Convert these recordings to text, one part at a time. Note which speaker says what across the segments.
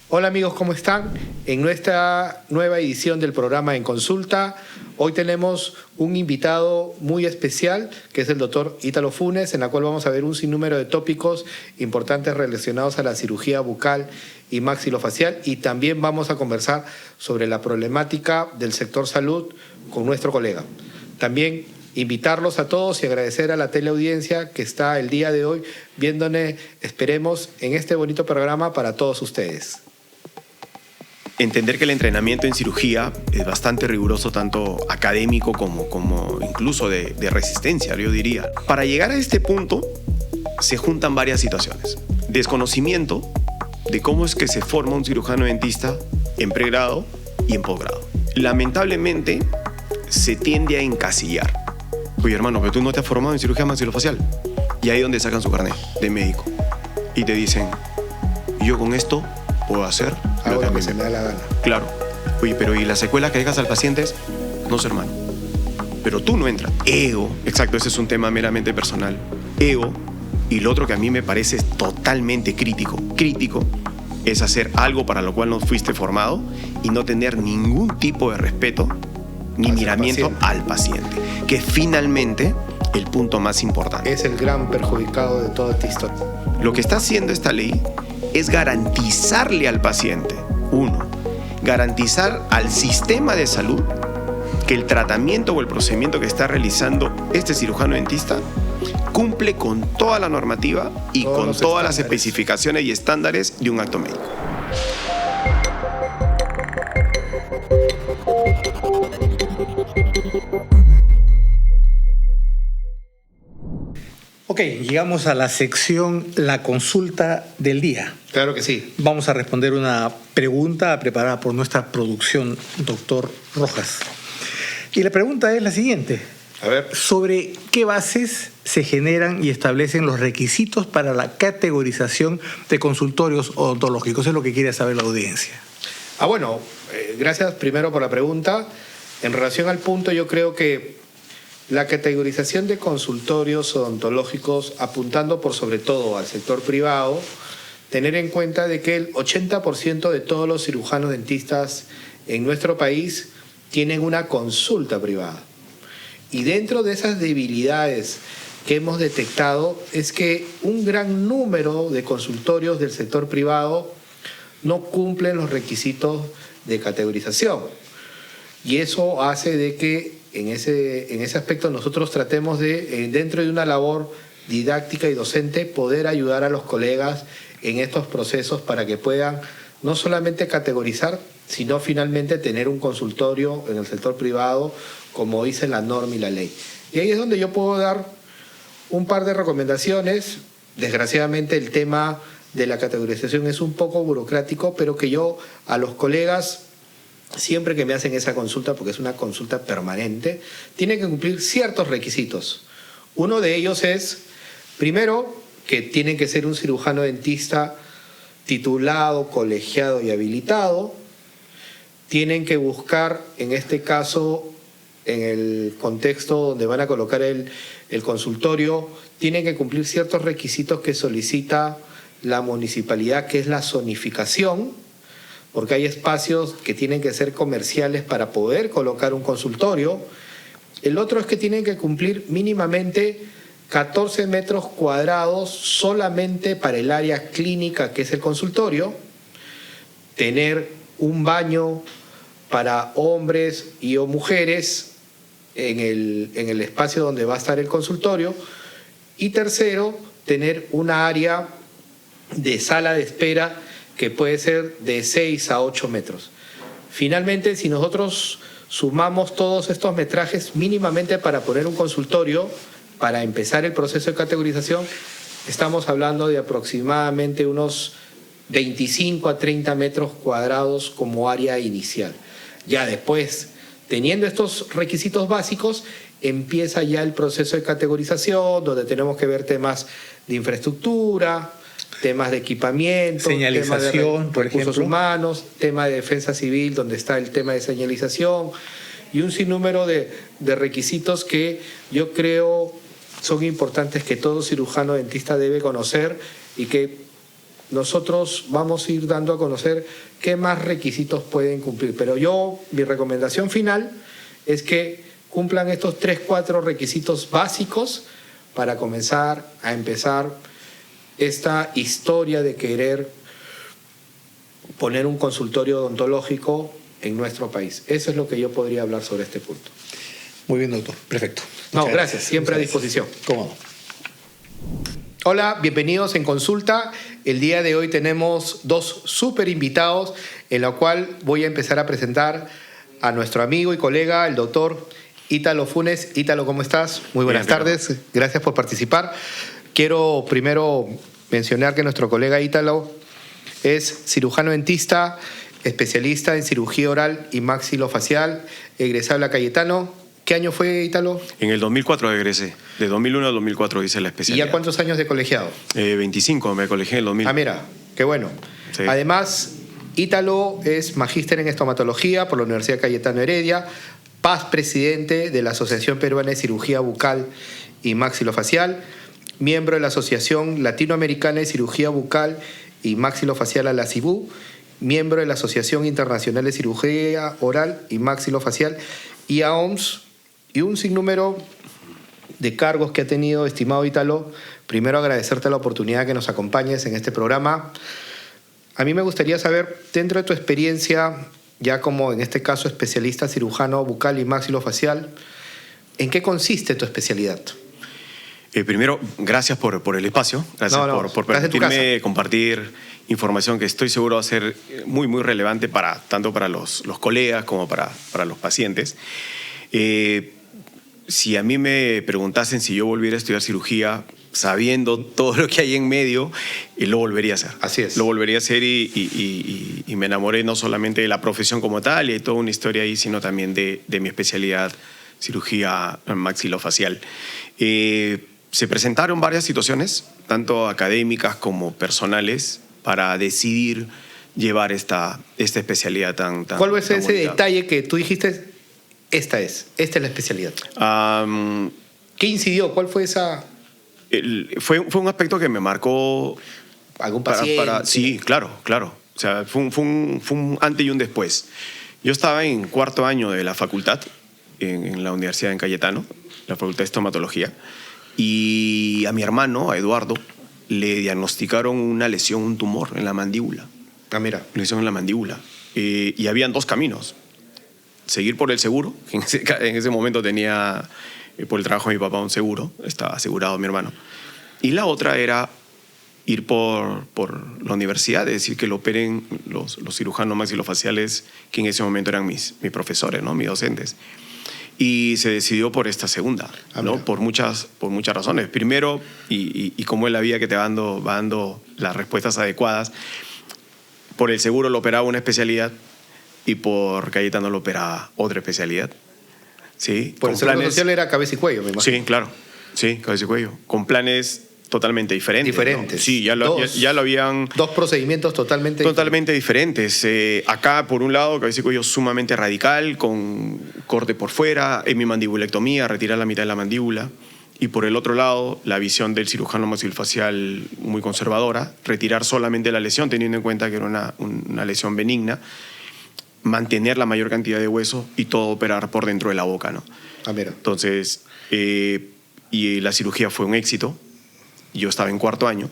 Speaker 1: Hola amigos, ¿cómo están? En nuestra nueva edición del programa En Consulta, hoy tenemos un invitado muy especial, que es el doctor Ítalo Funes, en la cual vamos a ver un sinnúmero de tópicos importantes relacionados a la cirugía bucal y maxilofacial, y también vamos a conversar sobre la problemática del sector salud con nuestro colega. También invitarlos a todos y agradecer a la teleaudiencia que está el día de hoy viéndome, esperemos, en este bonito programa para todos ustedes.
Speaker 2: Entender que el entrenamiento en cirugía es bastante riguroso, tanto académico como incluso de resistencia, yo diría. Para llegar a este punto se juntan varias situaciones. Desconocimiento de cómo es que se forma un cirujano dentista en pregrado y en posgrado. Lamentablemente se tiende a encasillar. Oye hermano, pero tú no te has formado en cirugía maxilofacial. Y ahí es donde sacan su carnet de médico. Y te dicen, yo con esto puedo hacer
Speaker 1: lo que se me da la gana.
Speaker 2: Claro. Oye, pero ¿y las secuelas que dejas al paciente? No sé, hermano. Pero tú no entras. Ego. Exacto, ese es un tema meramente personal. Ego. Y lo otro que a mí me parece totalmente crítico, es hacer algo para lo cual no fuiste formado y no tener ningún tipo de respeto ni miramiento al paciente, que es finalmente el punto más importante.
Speaker 1: Es el gran perjudicado de toda esta historia.
Speaker 2: Lo que está haciendo esta ley es garantizarle al paciente, garantizar al sistema de salud que el tratamiento o el procedimiento que está realizando este cirujano dentista cumple con toda la normativa y con todas las especificaciones y estándares de un acto médico.
Speaker 3: Ok, llegamos a la sección La Consulta del Día.
Speaker 1: Claro que sí.
Speaker 3: Vamos a responder una pregunta preparada por nuestra producción, doctor Rojas. Y la pregunta es la siguiente.
Speaker 1: A ver.
Speaker 3: ¿Sobre qué bases se generan y establecen los requisitos para la categorización de consultorios odontológicos? Eso es lo que quiere saber la audiencia.
Speaker 1: Bueno, gracias primero por la pregunta. En relación al punto, yo creo que la categorización de consultorios odontológicos, apuntando por sobre todo al sector privado, tener en cuenta de que el 80% de todos los cirujanos dentistas en nuestro país tienen una consulta privada. Y dentro de esas debilidades que hemos detectado es que un gran número de consultorios del sector privado no cumplen los requisitos de categorización. Y eso hace de que en ese aspecto nosotros tratemos de, dentro de una labor didáctica y docente, poder ayudar a los colegas en estos procesos para que puedan no solamente categorizar, sino finalmente tener un consultorio en el sector privado, como dice la norma y la ley. Y ahí es donde yo puedo dar un par de recomendaciones. Desgraciadamente el tema de la categorización es un poco burocrático, pero que yo a los colegas, siempre que me hacen esa consulta, porque es una consulta permanente, tienen que cumplir ciertos requisitos. Uno de ellos es, primero, que tienen que ser un cirujano dentista titulado, colegiado y habilitado. Tienen que buscar, en este caso, en el contexto donde van a colocar el consultorio, tienen que cumplir ciertos requisitos que solicita la municipalidad, que es la zonificación, porque hay espacios que tienen que ser comerciales para poder colocar un consultorio. El otro es que tienen que cumplir mínimamente 14 metros cuadrados solamente para el área clínica, que es el consultorio, tener un baño para hombres y o mujeres en el espacio donde va a estar el consultorio, y tercero, tener una área de sala de espera que puede ser de 6 a 8 metros. Finalmente, si nosotros sumamos todos estos metrajes mínimamente para poner un consultorio, para empezar el proceso de categorización, estamos hablando de aproximadamente unos 25 a 30 metros cuadrados como área inicial. Ya después, teniendo estos requisitos básicos, empieza ya el proceso de categorización, donde tenemos que ver temas de infraestructura, temas de equipamiento,
Speaker 3: señalización,
Speaker 1: temas de recursos humanos, tema de defensa civil, donde está el tema de señalización, y un sinnúmero de requisitos que yo creo son importantes que todo cirujano dentista debe conocer y que nosotros vamos a ir dando a conocer qué más requisitos pueden cumplir. Pero mi recomendación final es que cumplan estos 3-4 requisitos básicos para empezar esta historia de querer poner un consultorio odontológico en nuestro país. Eso es lo que yo podría hablar sobre este punto.
Speaker 3: Muy bien, doctor. Perfecto.
Speaker 1: No, gracias. Siempre a disposición.
Speaker 3: Cómodo.
Speaker 1: Hola, bienvenidos en Consulta. El día de hoy tenemos 2 súper invitados, en la cual voy a empezar a presentar a nuestro amigo y colega, el doctor Ítalo Funes. Ítalo, ¿cómo estás? Muy buenas tardes. Gracias por participar. Quiero primero mencionar que nuestro colega Ítalo es cirujano dentista, especialista en cirugía oral y maxilofacial, egresado de la Cayetano. ¿Qué año fue, Ítalo?
Speaker 2: En el 2004 egresé. De 2001 a 2004 hice la especialidad.
Speaker 1: ¿Y ya cuántos años de colegiado?
Speaker 2: 25, me colegié en el 2000.
Speaker 1: Ah, mira, qué bueno.
Speaker 2: Sí.
Speaker 1: Además, Ítalo es magíster en estomatología por la Universidad Cayetano Heredia, paz presidente de la Asociación Peruana de Cirugía Bucal y Maxilofacial, miembro de la Asociación Latinoamericana de Cirugía Bucal y Maxilofacial, a la CIBU, miembro de la Asociación Internacional de Cirugía Oral y Maxilofacial y AOMS, y un sinnúmero de cargos que ha tenido, estimado Ítalo. Primero, agradecerte la oportunidad que nos acompañes en este programa. A mí me gustaría saber, dentro de tu experiencia, ya como en este caso especialista cirujano bucal y maxilofacial, ¿en qué consiste tu especialidad?
Speaker 2: Primero, gracias por el espacio, gracias por permitirme compartir información que estoy seguro va a ser muy, muy relevante tanto para los colegas como para los pacientes. Si a mí me preguntasen si yo volviera a estudiar cirugía sabiendo todo lo que hay en medio, lo volvería a hacer.
Speaker 1: Así es.
Speaker 2: Lo volvería a hacer y me enamoré no solamente de la profesión como tal, y hay toda una historia ahí, sino también de mi especialidad, cirugía maxilofacial. Se presentaron varias situaciones, tanto académicas como personales, para decidir llevar esta especialidad tan
Speaker 1: ¿Cuál fue ese
Speaker 2: bonita.
Speaker 1: detalle que tú dijiste, esta es la especialidad? ¿Qué incidió? ¿Cuál fue esa...?
Speaker 2: Fue un aspecto que me marcó.
Speaker 1: ¿Algún paciente?
Speaker 2: Sí, claro. O sea, fue un antes y un después. Yo estaba en 4º año de la facultad, en la Universidad en Cayetano, la Facultad de Estomatología, y a mi hermano, a Eduardo, le diagnosticaron una lesión, un tumor en la mandíbula.
Speaker 1: Ah, mira.
Speaker 2: Lesión en la mandíbula. Y habían 2 caminos. Seguir por el seguro, en ese momento tenía, por el trabajo de mi papá, un seguro, estaba asegurado mi hermano. Y la otra era ir por la universidad, es decir, que lo operen los cirujanos maxilofaciales, que en ese momento eran mis profesores, ¿no? Mis docentes. Y se decidió por esta segunda, ¿no? Por muchas razones. Primero, y como es la vida que te va dando las respuestas adecuadas, por el seguro lo operaba una especialidad y por Cayetano lo operaba otra especialidad. ¿Sí?
Speaker 1: Por el seguro social era cabeza y cuello, me imagino.
Speaker 2: Sí, claro. Sí, cabeza y cuello. Con planes totalmente diferentes.
Speaker 1: Diferentes.
Speaker 2: ¿No? Sí, ya lo habían...
Speaker 1: 2 procedimientos totalmente
Speaker 2: diferentes. Acá, por un lado, cabeza y cuello sumamente radical, con corte por fuera, hemimandibulectomía, retirar la mitad de la mandíbula. Y por el otro lado, la visión del cirujano maxilofacial muy conservadora, retirar solamente la lesión, teniendo en cuenta que era una lesión benigna, mantener la mayor cantidad de hueso y todo operar por dentro de la boca, ¿no?
Speaker 1: Ah, mira.
Speaker 2: Entonces, y la cirugía fue un éxito. Yo estaba en 4º año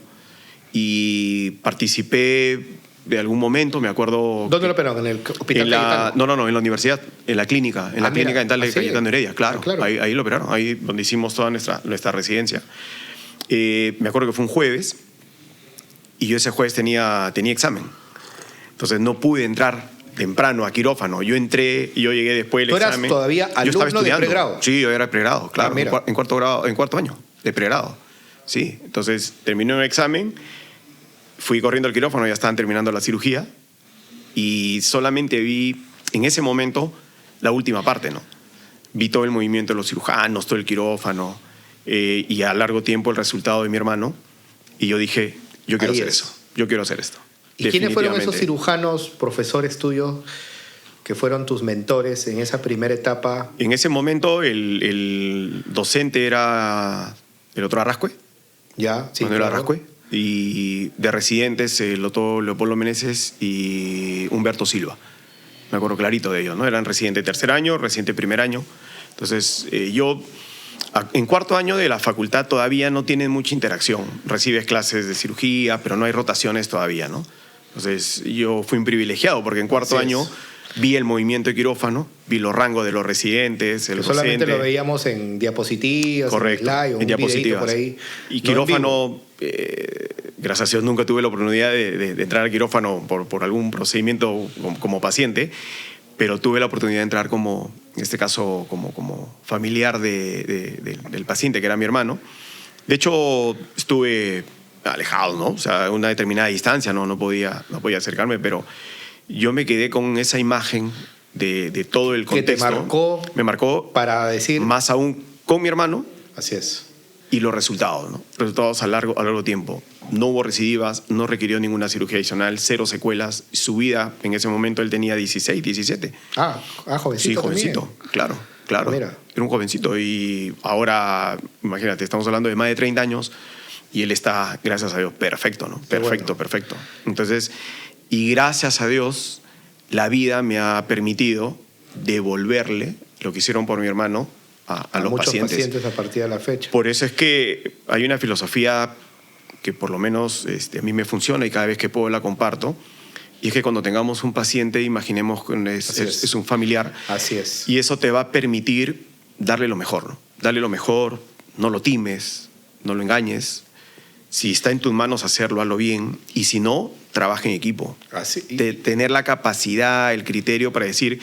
Speaker 2: y participé de algún momento, me acuerdo...
Speaker 1: ¿Dónde lo operaron? ¿En el hospital Cayetano?
Speaker 2: No, en la universidad, en la clínica, clínica dental de Cayetano Heredia, claro.
Speaker 1: Claro.
Speaker 2: Ahí lo operaron, ahí donde hicimos toda nuestra residencia. Me acuerdo que fue un jueves y yo ese jueves tenía examen. Entonces no pude entrar temprano a quirófano. Yo llegué después del examen.
Speaker 1: ¿Tú eras todavía alumno de pregrado?
Speaker 2: Sí, yo era pregrado, claro,
Speaker 1: mira.
Speaker 2: en 4º año de pregrado. Sí, entonces terminé el examen, fui corriendo al quirófano, ya estaban terminando la cirugía y solamente vi en ese momento la última parte, ¿no? Vi todo el movimiento de los cirujanos, todo el quirófano y a largo tiempo el resultado de mi hermano y yo dije, yo quiero hacer eso, yo quiero hacer esto.
Speaker 1: ¿Y quiénes fueron esos cirujanos, profesores tuyos, que fueron tus mentores en esa primera etapa?
Speaker 2: En ese momento el docente era el otro Arrascue.
Speaker 1: Ya, sí,
Speaker 2: Manuel
Speaker 1: claro.
Speaker 2: Arrascue. Y de residentes, el doctor Leopoldo Meneses y Humberto Silva. Me acuerdo clarito de ellos, ¿no? Eran residente tercer año, residente primer año. Entonces, yo en cuarto año de la facultad todavía no tienen mucha interacción. Recibes clases de cirugía, pero no hay rotaciones todavía, ¿no? Entonces, yo fui un privilegiado porque en cuarto
Speaker 1: Así es.
Speaker 2: año vi el movimiento de quirófano, vi los rangos de los residentes, el
Speaker 1: Que solamente
Speaker 2: docente.
Speaker 1: lo veíamos en diapositivas,
Speaker 2: Correcto,
Speaker 1: en slide, o un
Speaker 2: en
Speaker 1: videíto
Speaker 2: diapositivas.
Speaker 1: por ahí.
Speaker 2: Y
Speaker 1: No en
Speaker 2: quirófano,
Speaker 1: vivo.
Speaker 2: gracias a Dios nunca tuve la oportunidad de entrar al quirófano por algún procedimiento como paciente, pero tuve la oportunidad de entrar como, en este caso, como familiar del paciente, que era mi hermano. De hecho, estuve alejado, ¿no? O sea, a una determinada distancia, no podía acercarme, pero yo me quedé con esa imagen de todo el
Speaker 1: Que te
Speaker 2: contexto.
Speaker 1: marcó
Speaker 2: Me marcó
Speaker 1: para decir,
Speaker 2: más aún con mi hermano
Speaker 1: así es.
Speaker 2: y los resultados, ¿no? Resultados a largo tiempo. No hubo recidivas, no requirió ninguna cirugía adicional, 0 secuelas. Su vida, en ese momento él tenía 16, 17.
Speaker 1: Jovencito.
Speaker 2: Sí, jovencito,
Speaker 1: también.
Speaker 2: claro.
Speaker 1: Mira.
Speaker 2: Era un jovencito y ahora, imagínate, estamos hablando de más de 30 años y él está, gracias a Dios, perfecto, ¿no? Perfecto,
Speaker 1: bueno.
Speaker 2: perfecto. Entonces, y gracias a Dios, la vida me ha permitido devolverle lo que hicieron por mi hermano a los
Speaker 1: muchos
Speaker 2: pacientes.
Speaker 1: a partir de la fecha.
Speaker 2: Por eso es que hay una filosofía que por lo menos a mí me funciona y cada vez que puedo la comparto. Y es que cuando tengamos un paciente, imaginemos que es un familiar.
Speaker 1: Así es.
Speaker 2: Y eso te va a permitir darle lo mejor, ¿no? Darle lo mejor, no lo times, no lo engañes. Si está en tus manos hacerlo, hazlo bien. Y si no, trabaja en equipo.
Speaker 1: Así.
Speaker 2: Tener la capacidad, el criterio para decir,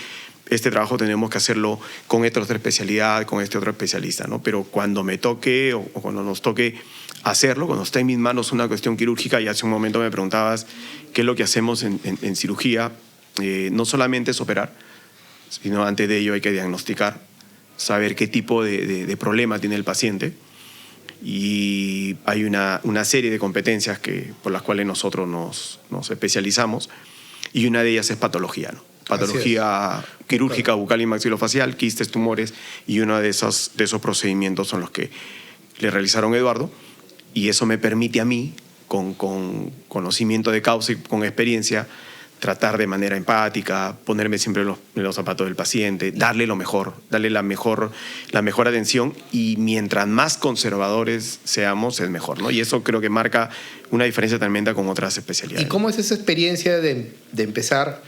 Speaker 2: este trabajo tenemos que hacerlo con esta otra especialidad, con este otro especialista, ¿no? Pero cuando me toque o cuando nos toque hacerlo, cuando está en mis manos una cuestión quirúrgica, y hace un momento me preguntabas qué es lo que hacemos en cirugía, no solamente es operar, sino antes de ello hay que diagnosticar, saber qué tipo de problema tiene el paciente. Y hay una serie de competencias por las cuales nosotros nos especializamos, y una de ellas es patología, ¿no? Patología quirúrgica bucal y maxilofacial, quistes, tumores, y uno de esos procedimientos son los que le realizaron a Eduardo, y eso me permite a mí, con conocimiento de causa y con experiencia, tratar de manera empática, ponerme siempre en los zapatos del paciente, darle lo mejor, darle la mejor atención, y mientras más conservadores seamos, es mejor, ¿no? Y eso creo que marca una diferencia tremenda con otras especialidades.
Speaker 1: ¿Y cómo es esa experiencia de empezar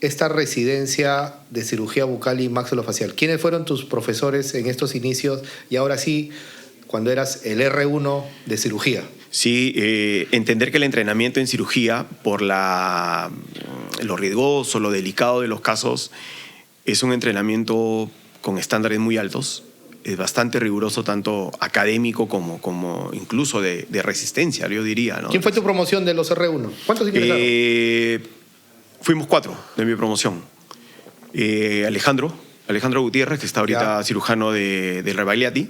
Speaker 1: esta residencia de cirugía bucal y maxilofacial? ¿Quiénes fueron tus profesores en estos inicios y ahora sí, cuando eras el R1 de cirugía?
Speaker 2: Sí, entender que el entrenamiento en cirugía, por lo riesgoso, lo delicado de los casos, es un entrenamiento con estándares muy altos. Es bastante riguroso, tanto académico como incluso de resistencia, yo diría, ¿no?
Speaker 1: ¿Quién fue tu promoción de los R1? ¿Cuántos ingresaron?
Speaker 2: Fuimos 4 de mi promoción. Alejandro Gutiérrez, que está ahorita cirujano del Rebagliati,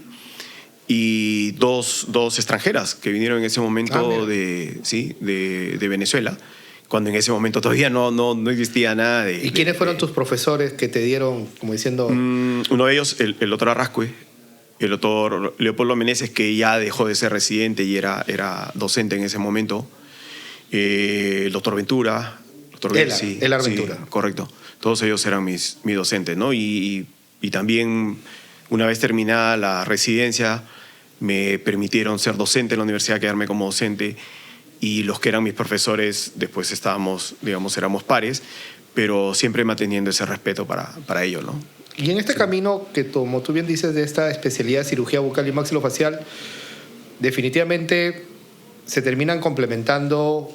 Speaker 2: y dos extranjeras que vinieron en ese momento de Venezuela, cuando en ese momento todavía no existía nada de...
Speaker 1: ¿Y quiénes fueron tus profesores que te dieron, como diciendo...
Speaker 2: Uno de ellos, el doctor Arrascue, el doctor Leopoldo Meneses, que ya dejó de ser residente y era docente en ese momento, el doctor Ventura,
Speaker 1: Elar Ventura.
Speaker 2: Sí, correcto. Todos ellos eran mis docentes, ¿no? Y también, una vez terminada la residencia, me permitieron ser docente en la universidad, quedarme como docente, y los que eran mis profesores, después éramos pares, pero siempre manteniendo ese respeto para ellos, ¿no?
Speaker 1: Y en este camino que, como tú bien dices, de esta especialidad de cirugía bucal y maxilofacial, definitivamente se terminan complementando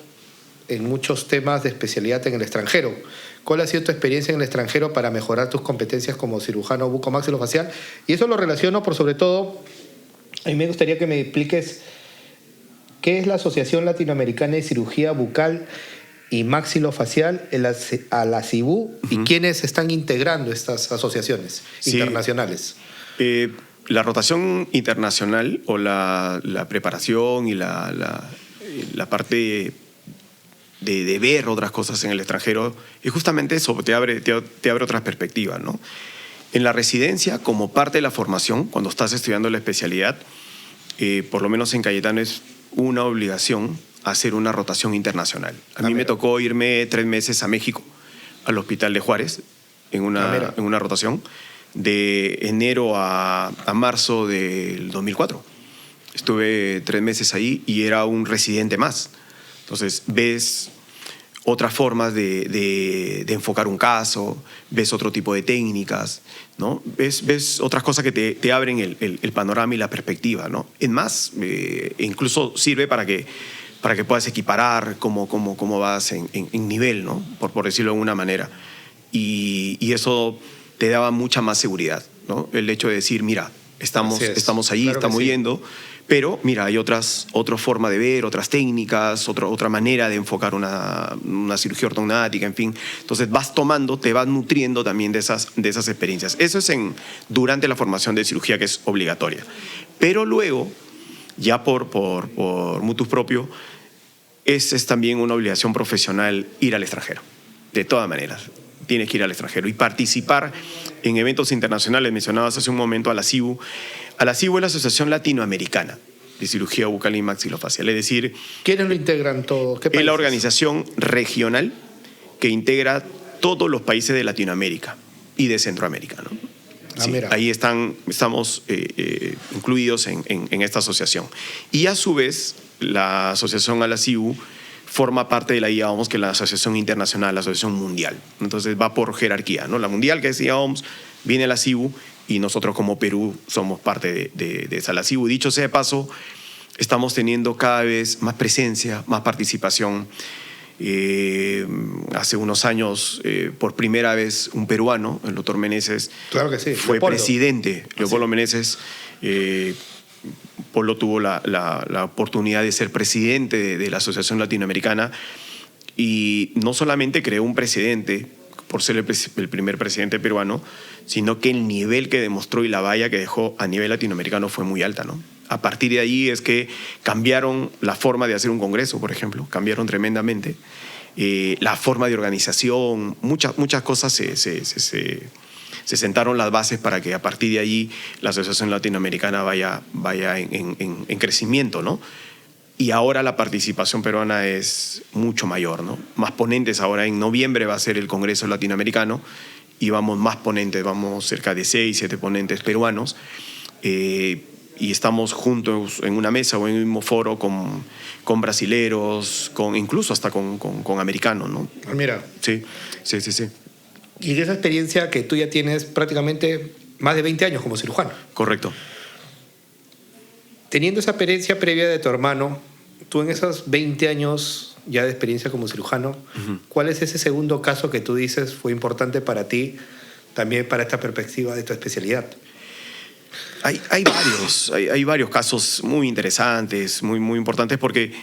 Speaker 1: en muchos temas de especialidad en el extranjero. ¿Cuál ha sido tu experiencia en el extranjero para mejorar tus competencias como cirujano bucomaxilofacial? Y eso lo relaciono por sobre todo, a mí me gustaría que me expliques qué es la Asociación Latinoamericana de Cirugía Bucal y Maxilofacial, a la CIBU, y quiénes están integrando estas asociaciones internacionales.
Speaker 2: La rotación internacional o la preparación y la parte de ver otras cosas en el extranjero es justamente eso, te abre otras perspectivas, ¿no? En la residencia, como parte de la formación, cuando estás estudiando la especialidad, por lo menos en Cayetano es una obligación hacer una rotación internacional. A mí me tocó irme 3 meses a México, al Hospital de Juárez, en una rotación, de enero a marzo del 2004. Estuve 3 meses ahí y era un residente más. Entonces ves otras formas de enfocar un caso, ves otro tipo de técnicas, ¿no? Ves otras cosas que te abren el panorama y la perspectiva, ¿no? Es más, incluso sirve para que puedas equiparar cómo vas en nivel, ¿no? Por decirlo de alguna manera. Y eso te daba mucha más seguridad, ¿no? El hecho de decir, mira, estamos allí, claro, estamos yendo, pero mira, hay otra forma de ver, otras técnicas, otra manera de enfocar una cirugía ortognática, en fin. Entonces te vas nutriendo también de esas experiencias. Eso es durante la formación de cirugía, que es obligatoria. Pero luego, ya por mutuo propio, es también una obligación profesional ir al extranjero. De todas maneras, tienes que ir al extranjero y participar en eventos internacionales. Mencionabas hace un momento a la ASIBU. A la ASIBU es la Asociación Latinoamericana de Cirugía Bucal y Maxilofacial. Es decir,
Speaker 1: ¿quiénes lo integran todos? ¿Qué países?
Speaker 2: Es la organización regional que integra todos los países de Latinoamérica y de Centroamérica, ¿no? Sí, ahí estamos incluidos en esta asociación. Y a su vez, la asociación a la ASIBU forma parte de la IAOMS, que es la asociación internacional, la asociación mundial. Entonces va por jerarquía, ¿no? La mundial, que es IAOMS, viene la ASIBU, y nosotros como Perú somos parte de esa. La ASIBU, dicho sea de paso, estamos teniendo cada vez más presencia, más participación. Hace unos años, por primera vez, un peruano, el doctor Meneses,
Speaker 1: claro que sí,
Speaker 2: fue presidente. Leopoldo Meneses, Polo tuvo la oportunidad de ser presidente de la Asociación Latinoamericana, y no solamente creó un precedente por ser el primer presidente peruano, sino que el nivel que demostró y la valla que dejó a nivel latinoamericano fue muy alta, ¿no? A partir de ahí es que cambiaron la forma de hacer un congreso, por ejemplo, cambiaron tremendamente. La forma de organización, muchas cosas se sentaron las bases para que a partir de allí la Asociación Latinoamericana vaya en crecimiento, ¿no? Y ahora la participación peruana es mucho mayor, ¿no? Más ponentes. Ahora en noviembre va a ser el Congreso Latinoamericano y vamos más ponentes, vamos cerca de 6, 7 ponentes peruanos. Y estamos juntos en una mesa o en un mismo foro con brasileros, incluso hasta con americanos, ¿no?
Speaker 1: Mira.
Speaker 2: Sí.
Speaker 1: Y de esa experiencia que tú ya tienes prácticamente más de 20 años como cirujano.
Speaker 2: Correcto.
Speaker 1: Teniendo esa experiencia previa de tu hermano, tú en esos 20 años ya de experiencia como cirujano, ¿cuál es ese segundo caso que tú dices fue importante para ti, también para esta perspectiva de tu especialidad?
Speaker 2: Hay varios casos muy interesantes, muy importantes, porque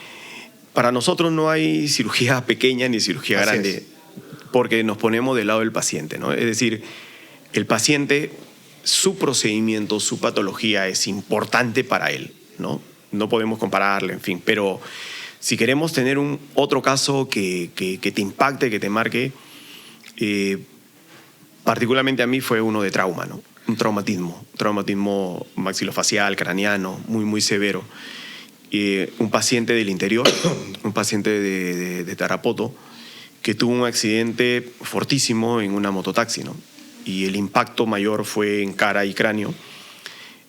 Speaker 2: para nosotros no hay cirugía pequeña ni cirugía grande, porque nos ponemos del lado del paciente, ¿no? Es decir, el paciente, su procedimiento, su patología es importante para él, ¿no? No podemos compararle, en fin, pero si queremos tener otro caso que te impacte, que te marque, particularmente a mí fue uno de trauma, ¿no? Un traumatismo maxilofacial, craneano, muy severo. Un paciente del interior, un paciente de Tarapoto, que tuvo un accidente fortísimo en una mototaxi, ¿no? Y el impacto mayor fue en cara y cráneo,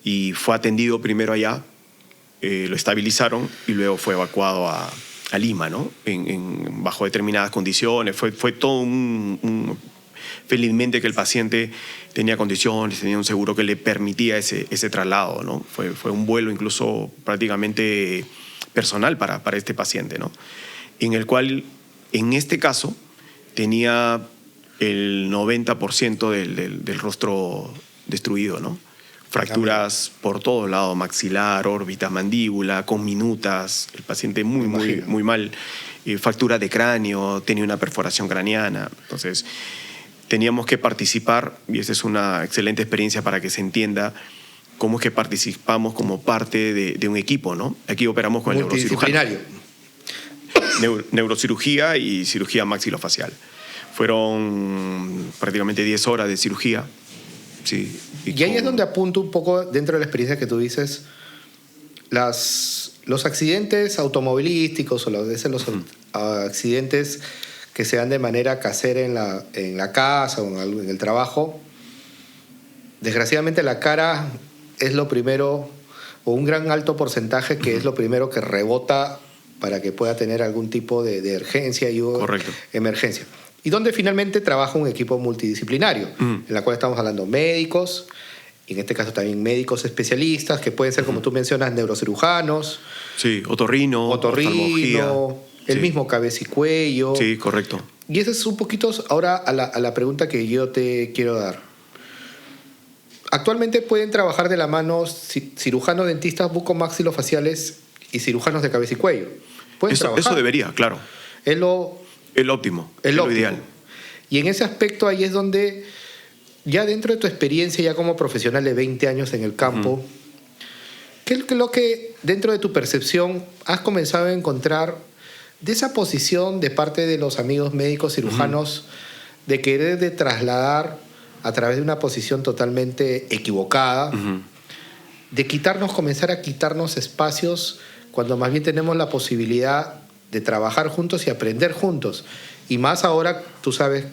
Speaker 2: y fue atendido primero allá, lo estabilizaron y luego fue evacuado a Lima, ¿no? Bajo determinadas condiciones. Fue todo felizmente que el paciente tenía condiciones, tenía un seguro que le permitía ese traslado, ¿no? Fue un vuelo incluso prácticamente personal para este paciente, ¿no? En el cual, en este caso, tenía el 90% del rostro destruido, ¿no? Fracturas por todos lados, maxilar, órbita, mandíbula, con minutas, el paciente muy mal. Fractura de cráneo, tenía una perforación craneana. Entonces, teníamos que participar, y esa es una excelente experiencia para que se entienda cómo es que participamos como parte de un equipo, ¿no? Aquí operamos con el neurocirujano. Neurocirugía y cirugía maxilofacial. Fueron prácticamente 10 horas de cirugía. Sí,
Speaker 1: y ahí es donde apunto un poco, dentro de la experiencia que tú dices, los accidentes automovilísticos o los accidentes que se dan de manera casera en la casa o en el trabajo, desgraciadamente la cara es lo primero, o un gran alto porcentaje que es lo primero que rebota para que pueda tener algún tipo de urgencia y
Speaker 2: Correcto.
Speaker 1: emergencia. Y donde finalmente trabaja un equipo multidisciplinario, en la cual estamos hablando médicos, y en este caso también médicos especialistas, que pueden ser, como tú mencionas, neurocirujanos,
Speaker 2: Sí, otorrino, oftalmología.
Speaker 1: el
Speaker 2: Sí.
Speaker 1: mismo cabeza y cuello.
Speaker 2: Sí, correcto.
Speaker 1: Y ese es un poquito ahora a la pregunta que yo te quiero dar. Actualmente pueden trabajar de la mano cirujanos, dentistas, bucomaxilofaciales y cirujanos de cabeza y cuello. Pueden trabajar.
Speaker 2: Eso debería, claro.
Speaker 1: Es lo
Speaker 2: El óptimo.
Speaker 1: lo
Speaker 2: lo ideal.
Speaker 1: Y en ese aspecto ahí es donde, ya dentro de tu experiencia, ya como profesional de 20 años en el campo, ¿qué es lo que dentro de tu percepción has comenzado a encontrar de esa posición de parte de los amigos médicos cirujanos de querer de trasladar a través de una posición totalmente equivocada, de comenzar a quitarnos espacios cuando más bien tenemos la posibilidad de trabajar juntos y aprender juntos? Y más ahora, tú sabes,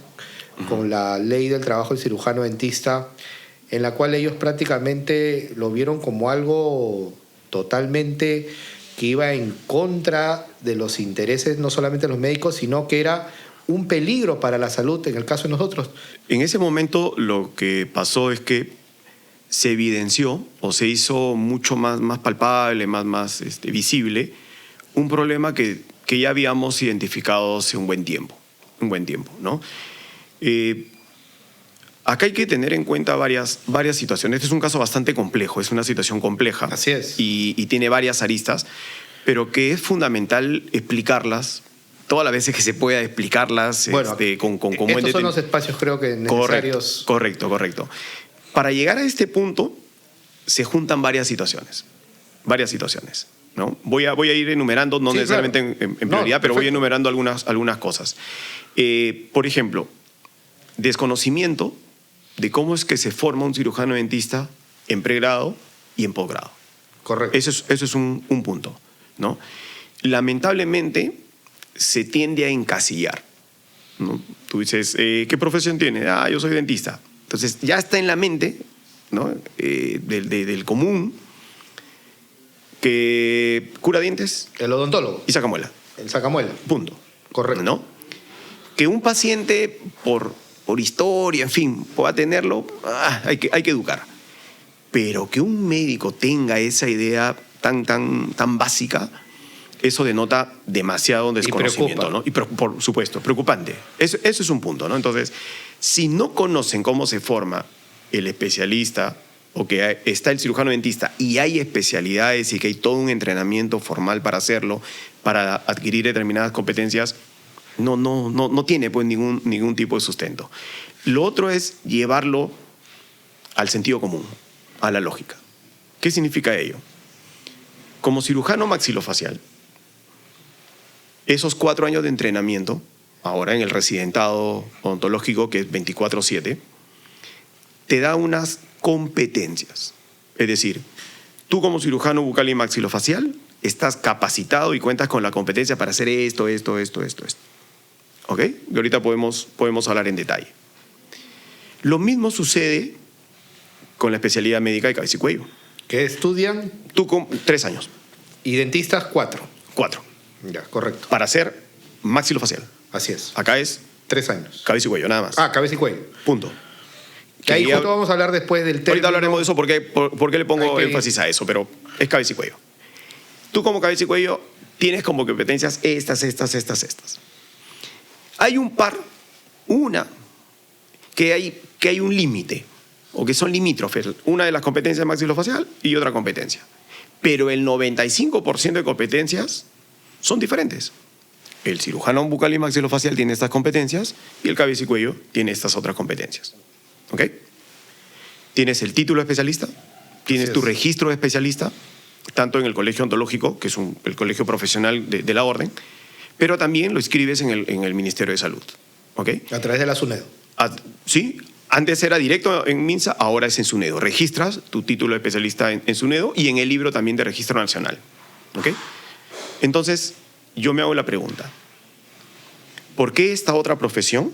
Speaker 1: con la ley del trabajo del cirujano dentista, en la cual ellos prácticamente lo vieron como algo totalmente que iba en contra de los intereses no solamente de los médicos, sino que era un peligro para la salud en el caso de nosotros.
Speaker 2: En ese momento lo que pasó es que se evidenció o se hizo mucho más palpable, más visible, un problema que ya habíamos identificado hace un buen tiempo, ¿no? Acá hay que tener en cuenta varias situaciones. Este es un caso bastante complejo, es una situación compleja.
Speaker 1: Así es.
Speaker 2: Y tiene varias aristas, pero que es fundamental explicarlas todas las veces que se pueda, explicarlas
Speaker 1: Bueno,
Speaker 2: con buen
Speaker 1: estos son los espacios, creo que necesarios.
Speaker 2: Correcto. Para llegar a este punto se juntan varias situaciones, ¿no? Voy a ir enumerando, no
Speaker 1: Sí,
Speaker 2: necesariamente
Speaker 1: claro.
Speaker 2: en prioridad,
Speaker 1: No,
Speaker 2: pero voy
Speaker 1: perfecto.
Speaker 2: enumerando algunas cosas. Por ejemplo, desconocimiento de cómo es que se forma un cirujano dentista en pregrado y en posgrado.
Speaker 1: Correcto.
Speaker 2: Eso es un punto, ¿no? Lamentablemente se tiende a encasillar, ¿no? Tú dices, ¿qué profesión tiene? Yo soy dentista. Entonces ya está en la mente, ¿no? Del común que cura dientes
Speaker 1: El odontólogo.
Speaker 2: y saca muela.
Speaker 1: El sacamuela.
Speaker 2: Punto.
Speaker 1: Correcto.
Speaker 2: ¿No? Que un paciente, por historia, en fin, pueda tenerlo, hay que educar. Pero que un médico tenga esa idea tan básica, eso denota demasiado desconocimiento, ¿no? Y por supuesto, preocupante. Eso es un punto, ¿no? Entonces, si no conocen cómo se forma el especialista o que está el cirujano dentista y hay especialidades y que hay todo un entrenamiento formal para hacerlo, para adquirir determinadas competencias, no tiene pues ningún tipo de sustento. Lo otro es llevarlo al sentido común, a la lógica. ¿Qué significa ello? Como cirujano maxilofacial, esos 4 años de entrenamiento, ahora en el residentado odontológico, que es 24/7, te da unas competencias. Es decir, tú como cirujano bucal y maxilofacial estás capacitado y cuentas con la competencia para hacer esto. ¿Ok? Y ahorita podemos hablar en detalle. Lo mismo sucede con la especialidad médica de cabeza y cuello.
Speaker 1: Que estudian
Speaker 2: Tú con 3 años,
Speaker 1: y dentistas 4.
Speaker 2: 4,
Speaker 1: Ya, correcto.
Speaker 2: para hacer maxilofacial.
Speaker 1: Así es.
Speaker 2: Acá es
Speaker 1: 3 años.
Speaker 2: cabeza y cuello, nada más.
Speaker 1: Cabeza y cuello.
Speaker 2: Punto.
Speaker 1: Que ahí
Speaker 2: Quería-
Speaker 1: justo vamos a hablar después del término.
Speaker 2: Ahorita hablaremos de eso, por qué le pongo
Speaker 1: Hay que-
Speaker 2: énfasis a eso, pero es cabeza y cuello. Tú como cabeza y cuello tienes como competencias estas. Hay una que hay un límite, o que son limítrofes, una de las competencias maxilofacial y otra competencia. Pero el 95% de competencias son diferentes. El cirujano bucal y maxilofacial tiene estas competencias y el cabeza y cuello tiene estas otras competencias. ¿Ok? Tienes el título de especialista, tienes
Speaker 1: Así
Speaker 2: tu
Speaker 1: es.
Speaker 2: registro de especialista, tanto en el colegio ontológico, que es el colegio profesional de la orden, pero también lo inscribes en el Ministerio de Salud. ¿Ok?
Speaker 1: A través de la SUNED.
Speaker 2: Sí, Antes era directo en MINSA, ahora es en SUNEDO. Registras tu título de especialista en SUNEDO y en el libro también de Registro Nacional. ¿Ok? Entonces, yo me hago la pregunta. ¿Por qué esta otra profesión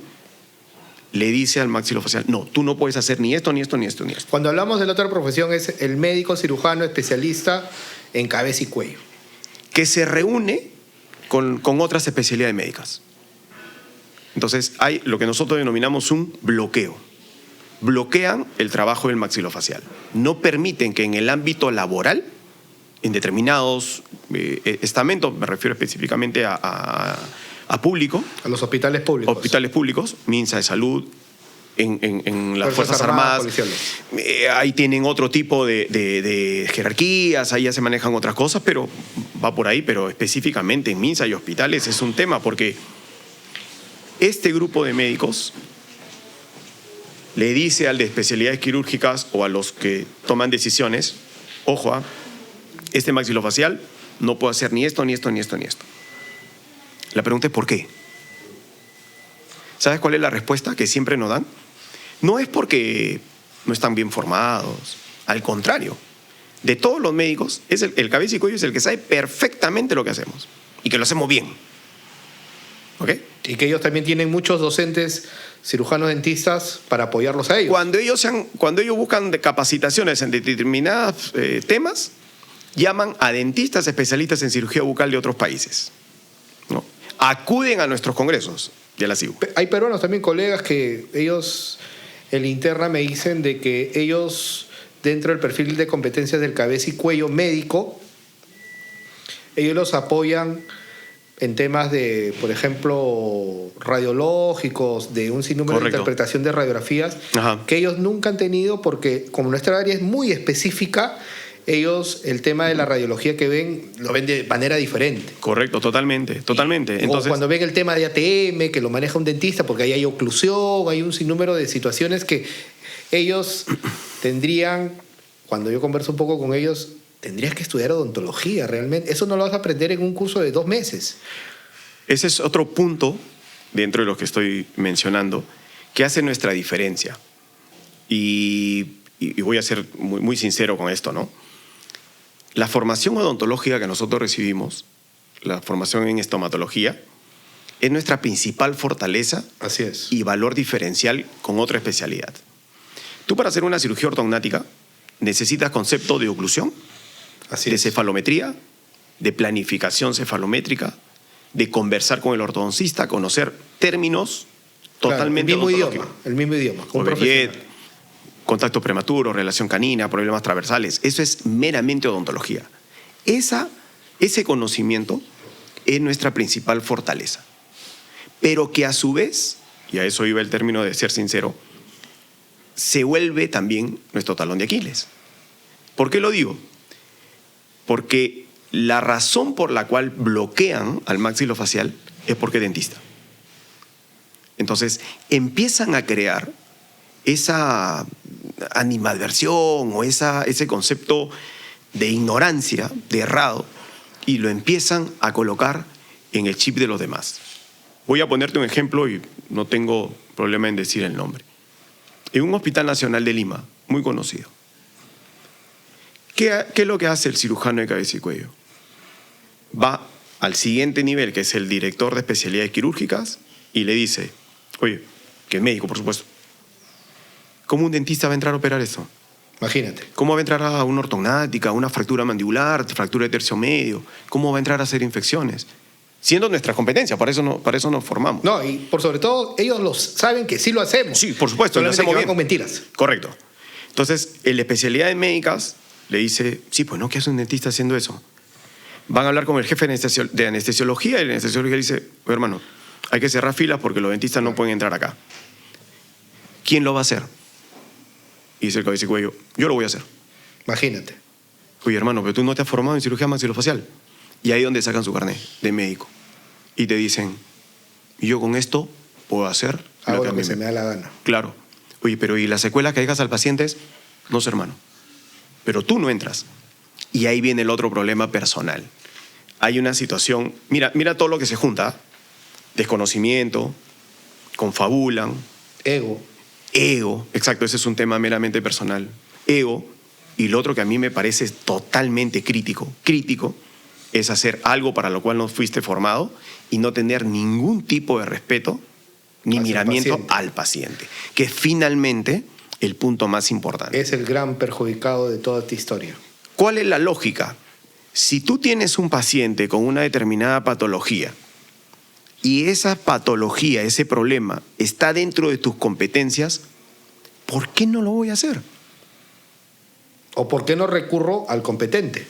Speaker 2: le dice al maxilofacial, no, tú no puedes hacer ni esto, ni esto, ni esto, ni esto?
Speaker 1: Cuando hablamos de la otra profesión es el médico cirujano especialista en cabeza y cuello.
Speaker 2: Que se reúne con otras especialidades médicas. Entonces, hay lo que nosotros denominamos un bloqueo. Bloquean el trabajo del maxilofacial. No permiten que en el ámbito laboral, en determinados estamentos, me refiero específicamente a público.
Speaker 1: A los hospitales públicos.
Speaker 2: Hospitales públicos, MINSA de Salud, en las Fuerzas Armadas. Ahí tienen otro tipo de jerarquías, ahí ya se manejan otras cosas, pero va por ahí, pero específicamente en MINSA y hospitales es un tema porque este grupo de médicos le dice al de especialidades quirúrgicas o a los que toman decisiones, ojo, este maxilofacial no puede hacer ni esto, ni esto, ni esto, ni esto. La pregunta es ¿por qué? ¿Sabes cuál es la respuesta que siempre nos dan? No es porque no están bien formados, al contrario. De todos los médicos, es el cabeza y cuello es el que sabe perfectamente lo que hacemos y que lo hacemos bien. ¿Ok?
Speaker 1: Y que ellos también tienen muchos docentes cirujanos dentistas para apoyarlos a ellos.
Speaker 2: Cuando ellos buscan capacitaciones en determinados temas, llaman a dentistas especialistas en cirugía bucal de otros países, ¿no? Acuden a nuestros congresos de la CIU.
Speaker 1: Hay peruanos también, colegas, que ellos en la interna me dicen de que ellos, dentro del perfil de competencias del cabeza y cuello médico, ellos los apoyan en temas de, por ejemplo, radiológicos, de un sinnúmero de interpretación de radiografías, que ellos nunca han tenido porque, como nuestra área es muy específica, ellos el tema de la radiología que ven, lo ven de manera diferente.
Speaker 2: Correcto, totalmente. Entonces,
Speaker 1: o cuando ven el tema de ATM, que lo maneja un dentista, porque ahí hay oclusión, hay un sinnúmero de situaciones que ellos tendrían, cuando yo converso un poco con ellos, tendrías que estudiar odontología realmente. Eso no lo vas a aprender en un curso de 2 meses.
Speaker 2: Ese es otro punto, dentro de lo que estoy mencionando, que hace nuestra diferencia. Y voy a ser muy, muy sincero con esto, ¿no? La formación odontológica que nosotros recibimos, la formación en estomatología, es nuestra principal fortaleza.
Speaker 1: Así es.
Speaker 2: Y valor diferencial con otra especialidad. Tú, para hacer una cirugía ortognática necesitas concepto de oclusión, de cefalometría, de planificación cefalométrica, de conversar con el ortodoncista, conocer términos totalmente odontológicos.
Speaker 1: El mismo idioma.
Speaker 2: Contacto prematuro, relación canina, problemas transversales. Eso es meramente odontología. Ese conocimiento es nuestra principal fortaleza. Pero que a su vez, y a eso iba el término de ser sincero, se vuelve también nuestro talón de Aquiles. ¿Por qué lo digo? Porque la razón por la cual bloquean al maxilofacial es porque es dentista. Entonces, empiezan a crear esa animadversión o ese concepto de ignorancia, de errado, y lo empiezan a colocar en el chip de los demás. Voy a ponerte un ejemplo y no tengo problema en decir el nombre. En un hospital nacional de Lima, muy conocido, ¿qué es lo que hace el cirujano de cabeza y cuello? Va al siguiente nivel, que es el director de especialidades quirúrgicas, y le dice, oye, que es médico, por supuesto, ¿cómo un dentista va a entrar a operar eso?
Speaker 1: Imagínate.
Speaker 2: ¿Cómo va a entrar a una ortognática, una fractura mandibular, fractura de tercio medio? ¿Cómo va a entrar a hacer infecciones? Siendo nuestra competencia, para eso nos formamos.
Speaker 1: No, y por sobre todo, ellos saben que sí lo hacemos.
Speaker 2: Sí, por supuesto, lo hacemos bien.
Speaker 1: Con mentiras.
Speaker 2: Correcto. Entonces, el de especialidades médicas le dice, sí, pues no, ¿qué hace un dentista haciendo eso? Van a hablar con el jefe de anestesiología y el anestesiología dice, hermano, hay que cerrar filas porque los dentistas no pueden entrar acá. ¿Quién lo va a hacer? Y dice el cabeza y cuello, yo lo voy a hacer.
Speaker 1: Imagínate.
Speaker 2: Oye, hermano, pero tú no te has formado en cirugía maxilofacial. Y ahí es donde sacan su carnet de médico. Y te dicen, yo con esto puedo hacer
Speaker 1: lo que se me da la gana.
Speaker 2: Claro. Oye, pero ¿y la secuela que dejas al paciente? No sé, hermano. Pero tú no entras. Y ahí viene el otro problema personal. Hay una situación, mira todo lo que se junta. Desconocimiento, confabulan.
Speaker 1: Ego.
Speaker 2: ego, exacto, ese es un tema meramente personal, ego, y lo otro que a mí me parece totalmente crítico, es hacer algo para lo cual no fuiste formado y no tener ningún tipo de respeto ni
Speaker 1: Hacia el
Speaker 2: miramiento
Speaker 1: paciente.
Speaker 2: al paciente, que es finalmente el punto más importante.
Speaker 1: Es el gran perjudicado de toda esta historia.
Speaker 2: ¿Cuál es la lógica? Si tú tienes un paciente con una determinada patología y esa patología, ese problema, está dentro de tus competencias, ¿por qué no lo voy a hacer?
Speaker 1: ¿O por qué no recurro al competente?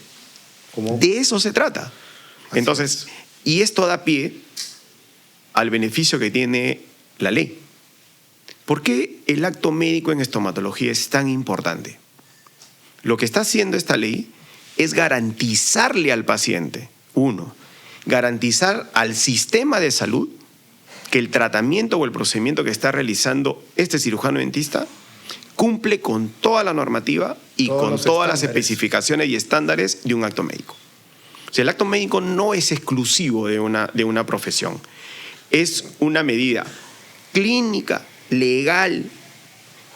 Speaker 1: Como
Speaker 2: De eso se trata.
Speaker 1: Así
Speaker 2: Entonces, y esto da pie al beneficio que tiene la ley. ¿Por qué el acto médico en estomatología es tan importante? Lo que está haciendo esta ley es garantizarle al paciente, uno, garantizar al sistema de salud que el tratamiento o el procedimiento que está realizando este cirujano dentista cumple con toda la normativa y
Speaker 1: Todos
Speaker 2: con
Speaker 1: los
Speaker 2: todas las
Speaker 1: estándares.
Speaker 2: especificaciones y estándares de un acto médico. O sea, el acto médico no es exclusivo de una profesión. Es una medida clínica, legal,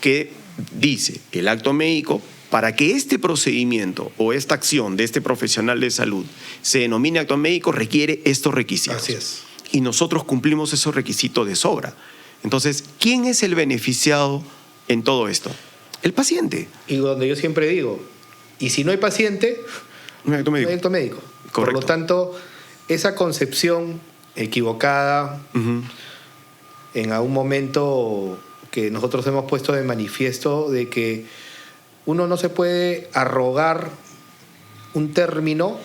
Speaker 2: que dice que el acto médico, para que este procedimiento o esta acción de este profesional de salud se denomine acto médico, requiere estos requisitos.
Speaker 1: Así es.
Speaker 2: Y nosotros cumplimos esos requisitos de sobra. Entonces, ¿quién es el beneficiado en todo esto? El paciente.
Speaker 1: Y donde yo siempre digo, y si no hay paciente,
Speaker 2: Un acto
Speaker 1: no hay
Speaker 2: médico.
Speaker 1: acto médico. Por
Speaker 2: Correcto.
Speaker 1: lo tanto, esa concepción equivocada
Speaker 2: Ujú.
Speaker 1: en algún momento que nosotros hemos puesto de manifiesto de que uno no se puede arrogar un término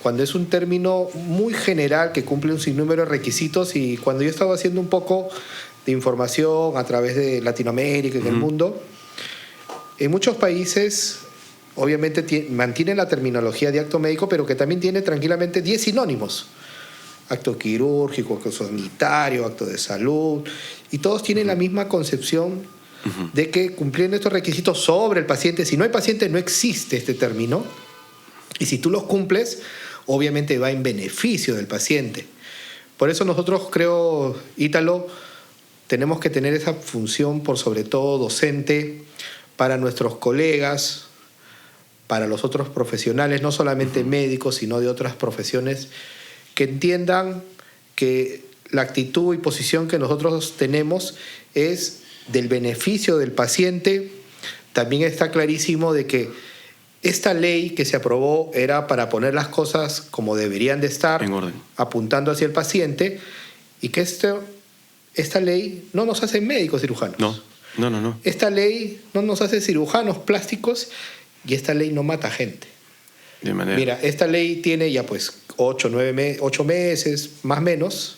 Speaker 1: cuando es un término muy general que cumple un sinnúmero de requisitos, y cuando yo estaba haciendo un poco de información a través de Latinoamérica y del mundo, en muchos países obviamente mantienen la terminología de acto médico, pero que también tiene tranquilamente 10 sinónimos. Acto quirúrgico, acto sanitario, acto de salud, y todos tienen la misma concepción de que cumpliendo estos requisitos sobre el paciente, si no hay paciente no existe este término, y si tú los cumples, obviamente va en beneficio del paciente. Por eso nosotros, creo, Ítalo, tenemos que tener esa función por sobre todo docente para nuestros colegas, para los otros profesionales, no solamente médicos, sino de otras profesiones, que entiendan que la actitud y posición que nosotros tenemos es del beneficio del paciente. También está clarísimo de que esta ley que se aprobó era para poner las cosas como deberían de estar,
Speaker 2: En orden.
Speaker 1: apuntando hacia el paciente, y que esta ley no nos hace médicos cirujanos.
Speaker 2: No.
Speaker 1: Esta ley no nos hace cirujanos plásticos, y esta ley no mata gente.
Speaker 2: De manera.
Speaker 1: Mira, esta ley tiene ya pues 8 meses, más o menos,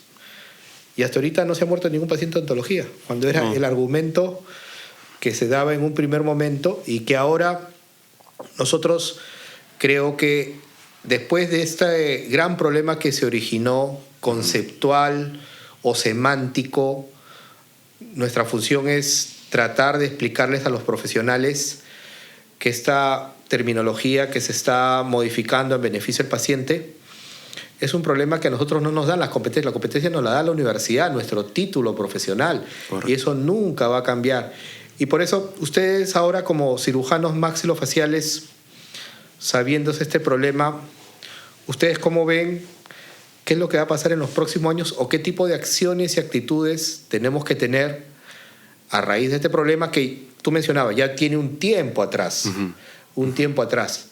Speaker 1: y hasta ahorita no se ha muerto ningún paciente de odontología, cuando era
Speaker 2: No.
Speaker 1: el argumento que se daba en un primer momento, y que ahora nosotros creo que después de este gran problema que se originó, conceptual o semántico, nuestra función es tratar de explicarles a los profesionales que esta terminología que se está modificando en beneficio del paciente es un problema que a nosotros no nos dan las competencias. La competencia nos la da la universidad, nuestro título profesional.
Speaker 2: Correcto.
Speaker 1: Y eso nunca va a cambiar. Y por eso ustedes ahora, como cirujanos maxilofaciales, sabiéndose este problema, ¿ustedes cómo ven qué es lo que va a pasar en los próximos años, o qué tipo de acciones y actitudes tenemos que tener a raíz de este problema que tú mencionabas, ya tiene un tiempo atrás? Un tiempo atrás.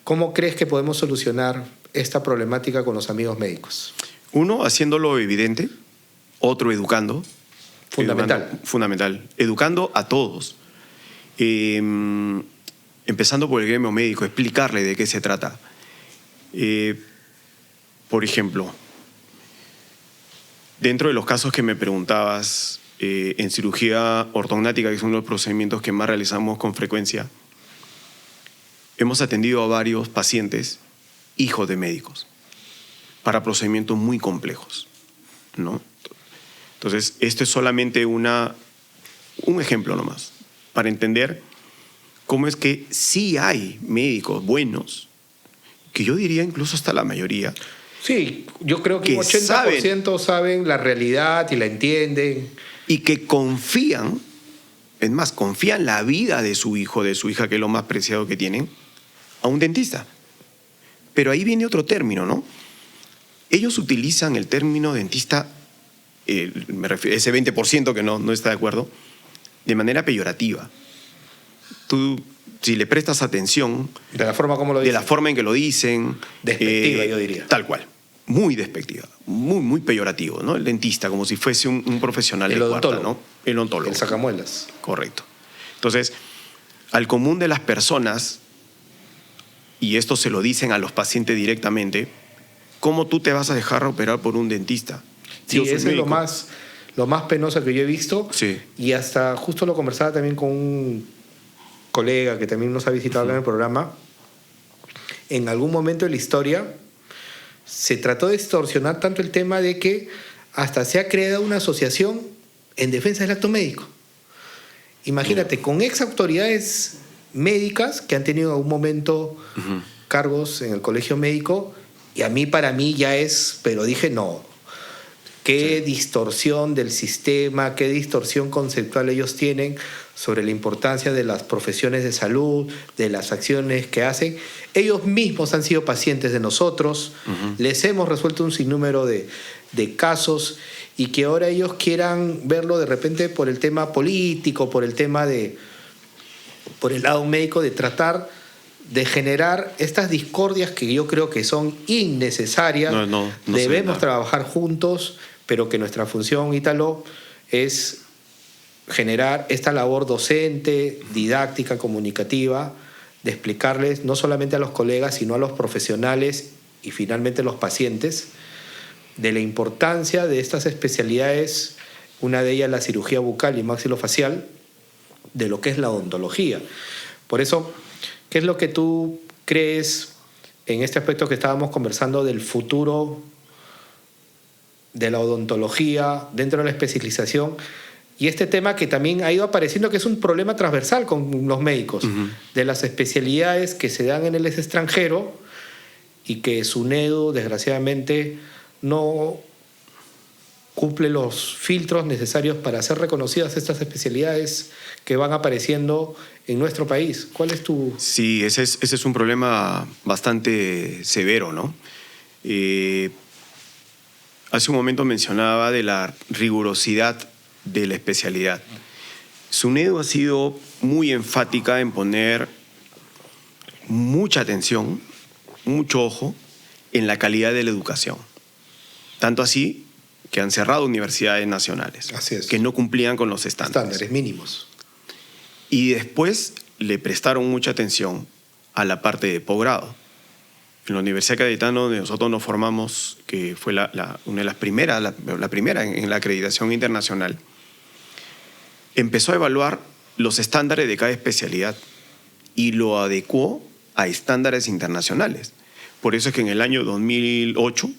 Speaker 1: ¿Cómo crees que podemos solucionar esta problemática con los amigos médicos?
Speaker 2: Uno, haciéndolo evidente. Otro, educando.
Speaker 1: Fundamental.
Speaker 2: Fundamental. Educando a todos. Empezando por el gremio médico, explicarle de qué se trata. Por ejemplo, dentro de los casos que me preguntabas, en cirugía ortognática, que son los procedimientos que más realizamos con frecuencia, hemos atendido a varios pacientes, hijos de médicos, para procedimientos muy complejos, ¿no? Entonces, esto es solamente un ejemplo nomás, para entender cómo es que sí hay médicos buenos, que yo diría incluso hasta la mayoría.
Speaker 1: Sí, yo creo que un
Speaker 2: Que
Speaker 1: 80% saben la realidad y la entienden.
Speaker 2: Y que confían es más, confían la vida de su hijo, de su hija, que es lo más preciado que tienen, a un dentista. Pero ahí viene otro término, ¿no? Ellos utilizan el término dentista, me refiero, ese 20% que no está de acuerdo, de manera peyorativa. Tú, si le prestas atención...
Speaker 1: De la forma como lo
Speaker 2: de
Speaker 1: dicen.
Speaker 2: la forma en que lo dicen...
Speaker 1: Despectiva, yo diría.
Speaker 2: Tal cual. Muy despectiva. Muy peyorativo, ¿no? El dentista, como si fuese un profesional
Speaker 1: El
Speaker 2: de cuarta,
Speaker 1: odontólogo.
Speaker 2: ¿no? El odontólogo.
Speaker 1: El sacamuelas.
Speaker 2: Correcto. Entonces, al común de las personas, y esto se lo dicen a los pacientes directamente, ¿cómo tú te vas a dejar operar por un dentista?
Speaker 1: Sí,
Speaker 2: Yo soy
Speaker 1: eso es
Speaker 2: médico.
Speaker 1: lo más penoso que yo he visto.
Speaker 2: Sí.
Speaker 1: Y hasta justo lo conversaba también con un colega que también nos ha visitado en el programa. En algún momento de la historia se trató de distorsionar tanto el tema de que hasta se ha creado una asociación en defensa del acto médico. Imagínate, con ex autoridades médicas que han tenido en algún momento cargos en el colegio médico, y para mí ya es, pero dije no. Qué distorsión del sistema, qué distorsión conceptual ellos tienen sobre la importancia de las profesiones de salud, de las acciones que hacen. Ellos mismos han sido pacientes de nosotros, les hemos resuelto un sinnúmero de casos, y que ahora ellos quieran verlo de repente por el tema político, por el lado médico, de tratar de generar estas discordias que yo creo que son innecesarias.
Speaker 2: No
Speaker 1: Debemos trabajar juntos, pero que nuestra función, Ítalo, es generar esta labor docente, didáctica, comunicativa, de explicarles no solamente a los colegas, sino a los profesionales y finalmente a los pacientes, de la importancia de estas especialidades, una de ellas la cirugía bucal y maxilofacial, de lo que es la odontología. Por eso, ¿qué es lo que tú crees en este aspecto que estábamos conversando del futuro de la odontología dentro de la especialización? Y este tema que también ha ido apareciendo, que es un problema transversal con los médicos, de las especialidades que se dan en el extranjero y que SUNEDU, desgraciadamente, no cumple los filtros necesarios para ser reconocidas estas especialidades que van apareciendo en nuestro país. ¿Cuál es tu...?
Speaker 2: Sí, ese es un problema bastante severo, ¿no? Hace un momento mencionaba de la rigurosidad de la especialidad. SUNEDU ha sido muy enfática en poner mucha atención, mucho ojo en la calidad de la educación. Tanto así que han cerrado universidades nacionales.
Speaker 1: Así es.
Speaker 2: Que no cumplían con los estándares
Speaker 1: Mínimos.
Speaker 2: Y después le prestaron mucha atención a la parte de posgrado. En la Universidad Cayetano, donde nosotros nos formamos, que fue una de las primeras, la primera en la acreditación internacional, empezó a evaluar los estándares de cada especialidad y lo adecuó a estándares internacionales. Por eso es que en el año 2008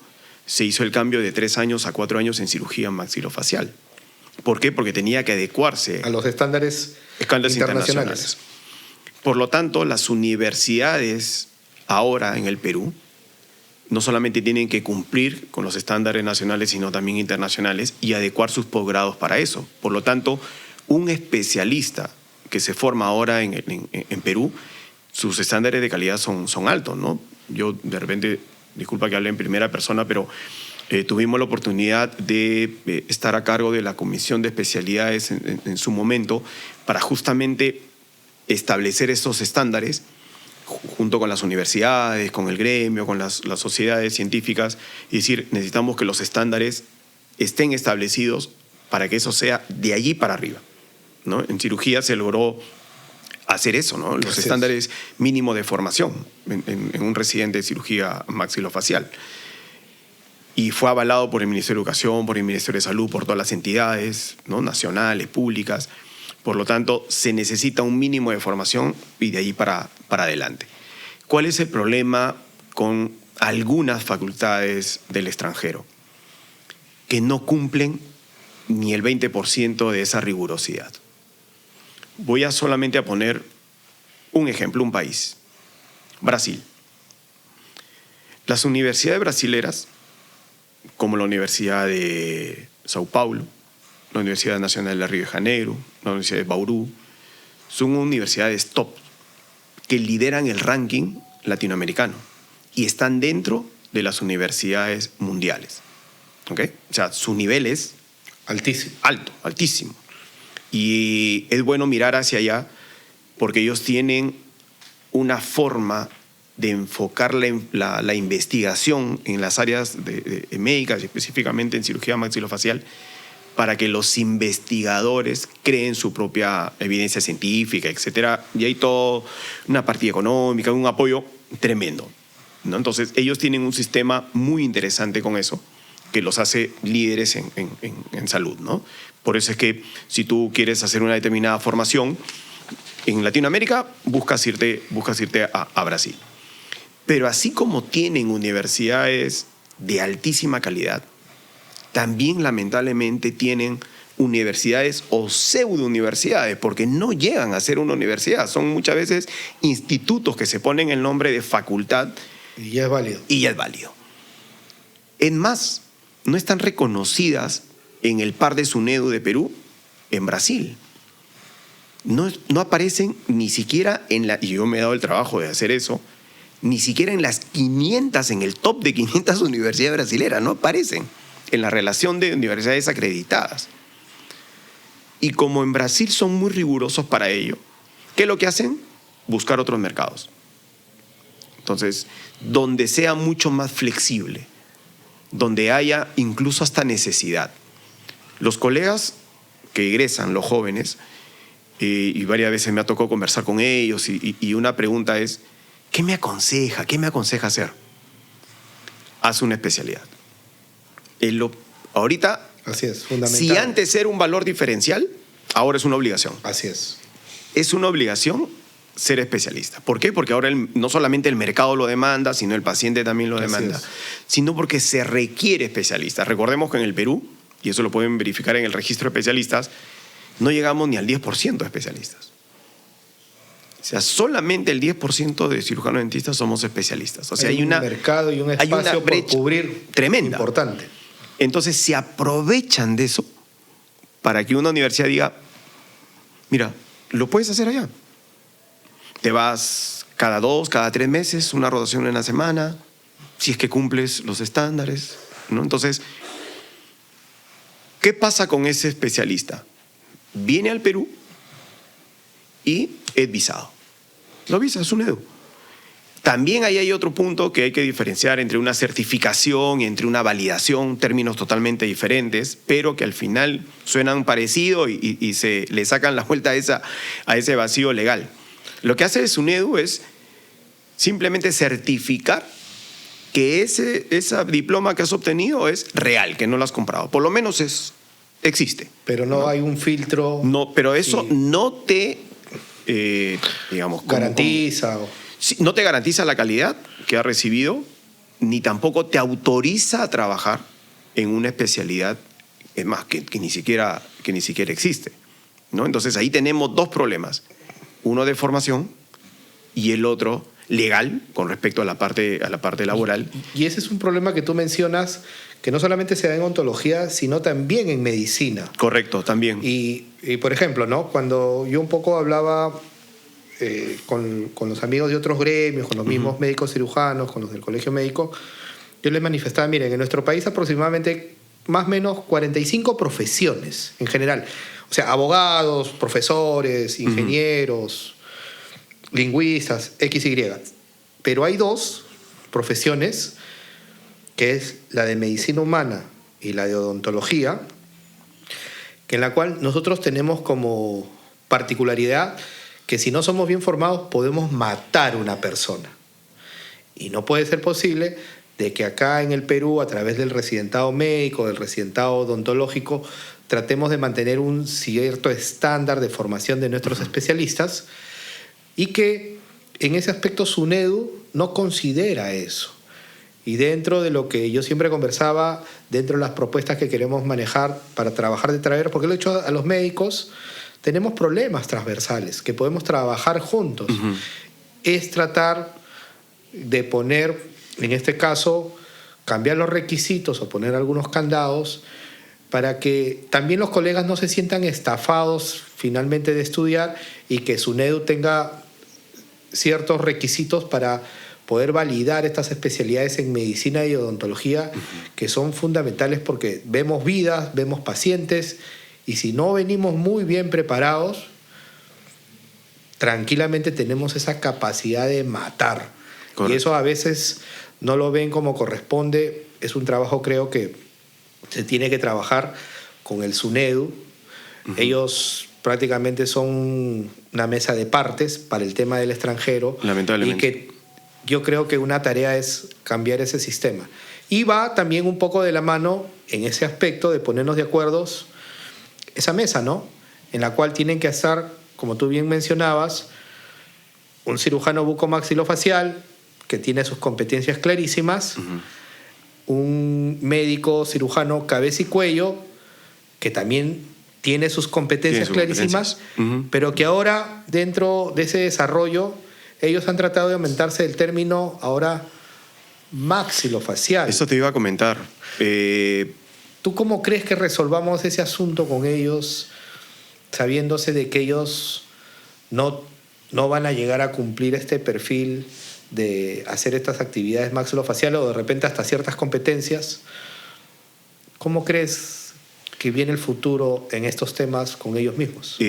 Speaker 2: se hizo el cambio de 3 años a 4 años en cirugía maxilofacial. ¿Por qué? Porque tenía que adecuarse
Speaker 1: A los estándares internacionales.
Speaker 2: Por lo tanto, las universidades ahora en el Perú no solamente tienen que cumplir con los estándares nacionales, sino también internacionales, y adecuar sus posgrados para eso. Por lo tanto, un especialista que se forma ahora en Perú, sus estándares de calidad son altos, ¿no? Yo de repente, disculpa que hable en primera persona, pero tuvimos la oportunidad de estar a cargo de la Comisión de Especialidades en su momento para justamente establecer estos estándares junto con las universidades, con el gremio, con las sociedades científicas, y decir, necesitamos que los estándares estén establecidos para que eso sea de allí para arriba, ¿no? En cirugía se logró hacer eso, ¿no? Los estándares mínimos de formación en un residente de cirugía maxilofacial. Y fue avalado por el Ministerio de Educación, por el Ministerio de Salud, por todas las entidades, ¿no? Nacionales, públicas. Por lo tanto, se necesita un mínimo de formación y de ahí para adelante. ¿Cuál es el problema con algunas facultades del extranjero? Que no cumplen ni el 20% de esa rigurosidad. Voy solamente a poner un ejemplo, un país. Brasil. Las universidades brasileras, como la Universidad de Sao Paulo, la Universidad Nacional de Río de Janeiro, la Universidad de Bauru, son universidades top que lideran el ranking latinoamericano y están dentro de las universidades mundiales. ¿Ok? O sea, su nivel es
Speaker 1: Altísimo.
Speaker 2: alto, altísimo. Y es bueno mirar hacia allá porque ellos tienen una forma de enfocar la investigación en las áreas de médicas, específicamente en cirugía maxilofacial, para que los investigadores creen su propia evidencia científica, etc. Y hay toda una partida económica, un apoyo tremendo, ¿no? Entonces, ellos tienen un sistema muy interesante con eso, que los hace líderes en salud, ¿no? Por eso es que si tú quieres hacer una determinada formación en Latinoamérica, buscas irte a Brasil. Pero así como tienen universidades de altísima calidad, también lamentablemente tienen universidades o pseudo-universidades, porque no llegan a ser una universidad. Son muchas veces institutos que se ponen el nombre de facultad.
Speaker 1: Y ya es válido.
Speaker 2: Y ya es válido. Es más, no están reconocidas en el par de SUNEDU de Perú, en Brasil. No aparecen ni siquiera y yo me he dado el trabajo de hacer eso, ni siquiera en las 500, en el top de 500 universidades brasileras, no aparecen en la relación de universidades acreditadas. Y como en Brasil son muy rigurosos para ello, ¿qué es lo que hacen? Buscar otros mercados. Entonces, donde sea mucho más flexible, donde haya incluso hasta necesidad. Los colegas que egresan, los jóvenes, y varias veces me ha tocado conversar con ellos, y una pregunta es, ¿qué me aconseja? ¿Qué me aconseja hacer? Haz una especialidad. Ahorita,
Speaker 1: Así es, fundamental.
Speaker 2: si antes era un valor diferencial, ahora es una obligación.
Speaker 1: Así es.
Speaker 2: Es una obligación ser especialista. ¿Por qué? Porque ahora no solamente el mercado lo demanda, sino el paciente también lo demanda, sino porque se requiere especialistas. Recordemos que en el Perú, y eso lo pueden verificar en el registro de especialistas, no llegamos ni al 10% de especialistas. O sea, solamente el 10% de cirujanos dentistas somos especialistas. O sea, hay un
Speaker 1: mercado y un espacio por cubrir
Speaker 2: tremenda.
Speaker 1: Importante.
Speaker 2: Entonces se aprovechan de eso para que una universidad diga, mira, lo puedes hacer allá. Te vas cada 2, cada 3 meses, una rotación en la semana, si es que cumples los estándares, ¿no? Entonces, ¿qué pasa con ese especialista? Viene al Perú y es visado. Lo visa, es un EDU. También ahí hay otro punto que hay que diferenciar entre una certificación y entre una validación, términos totalmente diferentes, pero que al final suenan parecido y se le sacan la vuelta a ese vacío legal. Lo que hace el SUNEDU es simplemente certificar que ese diploma que has obtenido es real, que no lo has comprado. Por lo menos existe.
Speaker 1: Pero no hay un filtro.
Speaker 2: No, pero eso no te, digamos,
Speaker 1: garantiza.
Speaker 2: No te garantiza la calidad que has recibido, ni tampoco te autoriza a trabajar en una especialidad, es más, que ni siquiera existe, ¿no? Entonces ahí tenemos dos problemas. Uno de formación y el otro legal con respecto a la parte laboral.
Speaker 1: Y ese es un problema que tú mencionas que no solamente se da en odontología, sino también en medicina.
Speaker 2: Correcto, también.
Speaker 1: Y por ejemplo, ¿no? Cuando yo un poco hablaba con los amigos de otros gremios, con los mismos médicos cirujanos, con los del colegio médico, yo les manifestaba, miren, en nuestro país aproximadamente más o menos 45 profesiones en general. O sea, abogados, profesores, ingenieros, lingüistas, XY. Pero hay 2 profesiones, que es la de medicina humana y la de odontología, en la cual nosotros tenemos como particularidad que si no somos bien formados podemos matar a una persona. Y no puede ser posible de que acá en el Perú, a través del residentado médico, del residentado odontológico, tratemos de mantener un cierto estándar de formación de nuestros especialistas y que en ese aspecto SUNEDU no considera eso. Y dentro de lo que yo siempre conversaba, dentro de las propuestas que queremos manejar para trabajar de través, porque lo he hecho a los médicos, tenemos problemas transversales que podemos trabajar juntos. Es tratar de poner, en este caso, cambiar los requisitos o poner algunos candados, para que también los colegas no se sientan estafados finalmente de estudiar y que SUNEDU tenga ciertos requisitos para poder validar estas especialidades en medicina y odontología que son fundamentales porque vemos vidas, vemos pacientes y si no venimos muy bien preparados, tranquilamente tenemos esa capacidad de matar. Correcto. Y eso a veces no lo ven como corresponde. Es un trabajo, creo que se tiene que trabajar con el SUNEDU. Ellos prácticamente son una mesa de partes para el tema del extranjero.
Speaker 2: Lamentablemente.
Speaker 1: Y que yo creo que una tarea es cambiar ese sistema. Y va también un poco de la mano en ese aspecto de ponernos de acuerdo esa mesa, ¿no? En la cual tienen que estar, como tú bien mencionabas, un cirujano bucomaxilofacial que tiene sus competencias clarísimas, un médico cirujano cabeza y cuello que también tiene sus competencias clarísimas, pero que ahora dentro de ese desarrollo ellos han tratado de aumentarse el término ahora maxilofacial.
Speaker 2: Eso te iba a comentar.
Speaker 1: ¿Tú cómo crees que resolvamos ese asunto con ellos, sabiéndose de que ellos no van a llegar a cumplir este perfil de hacer estas actividades maxilofaciales o de repente hasta ciertas competencias? ¿Cómo crees que viene el futuro en estos temas con ellos mismos?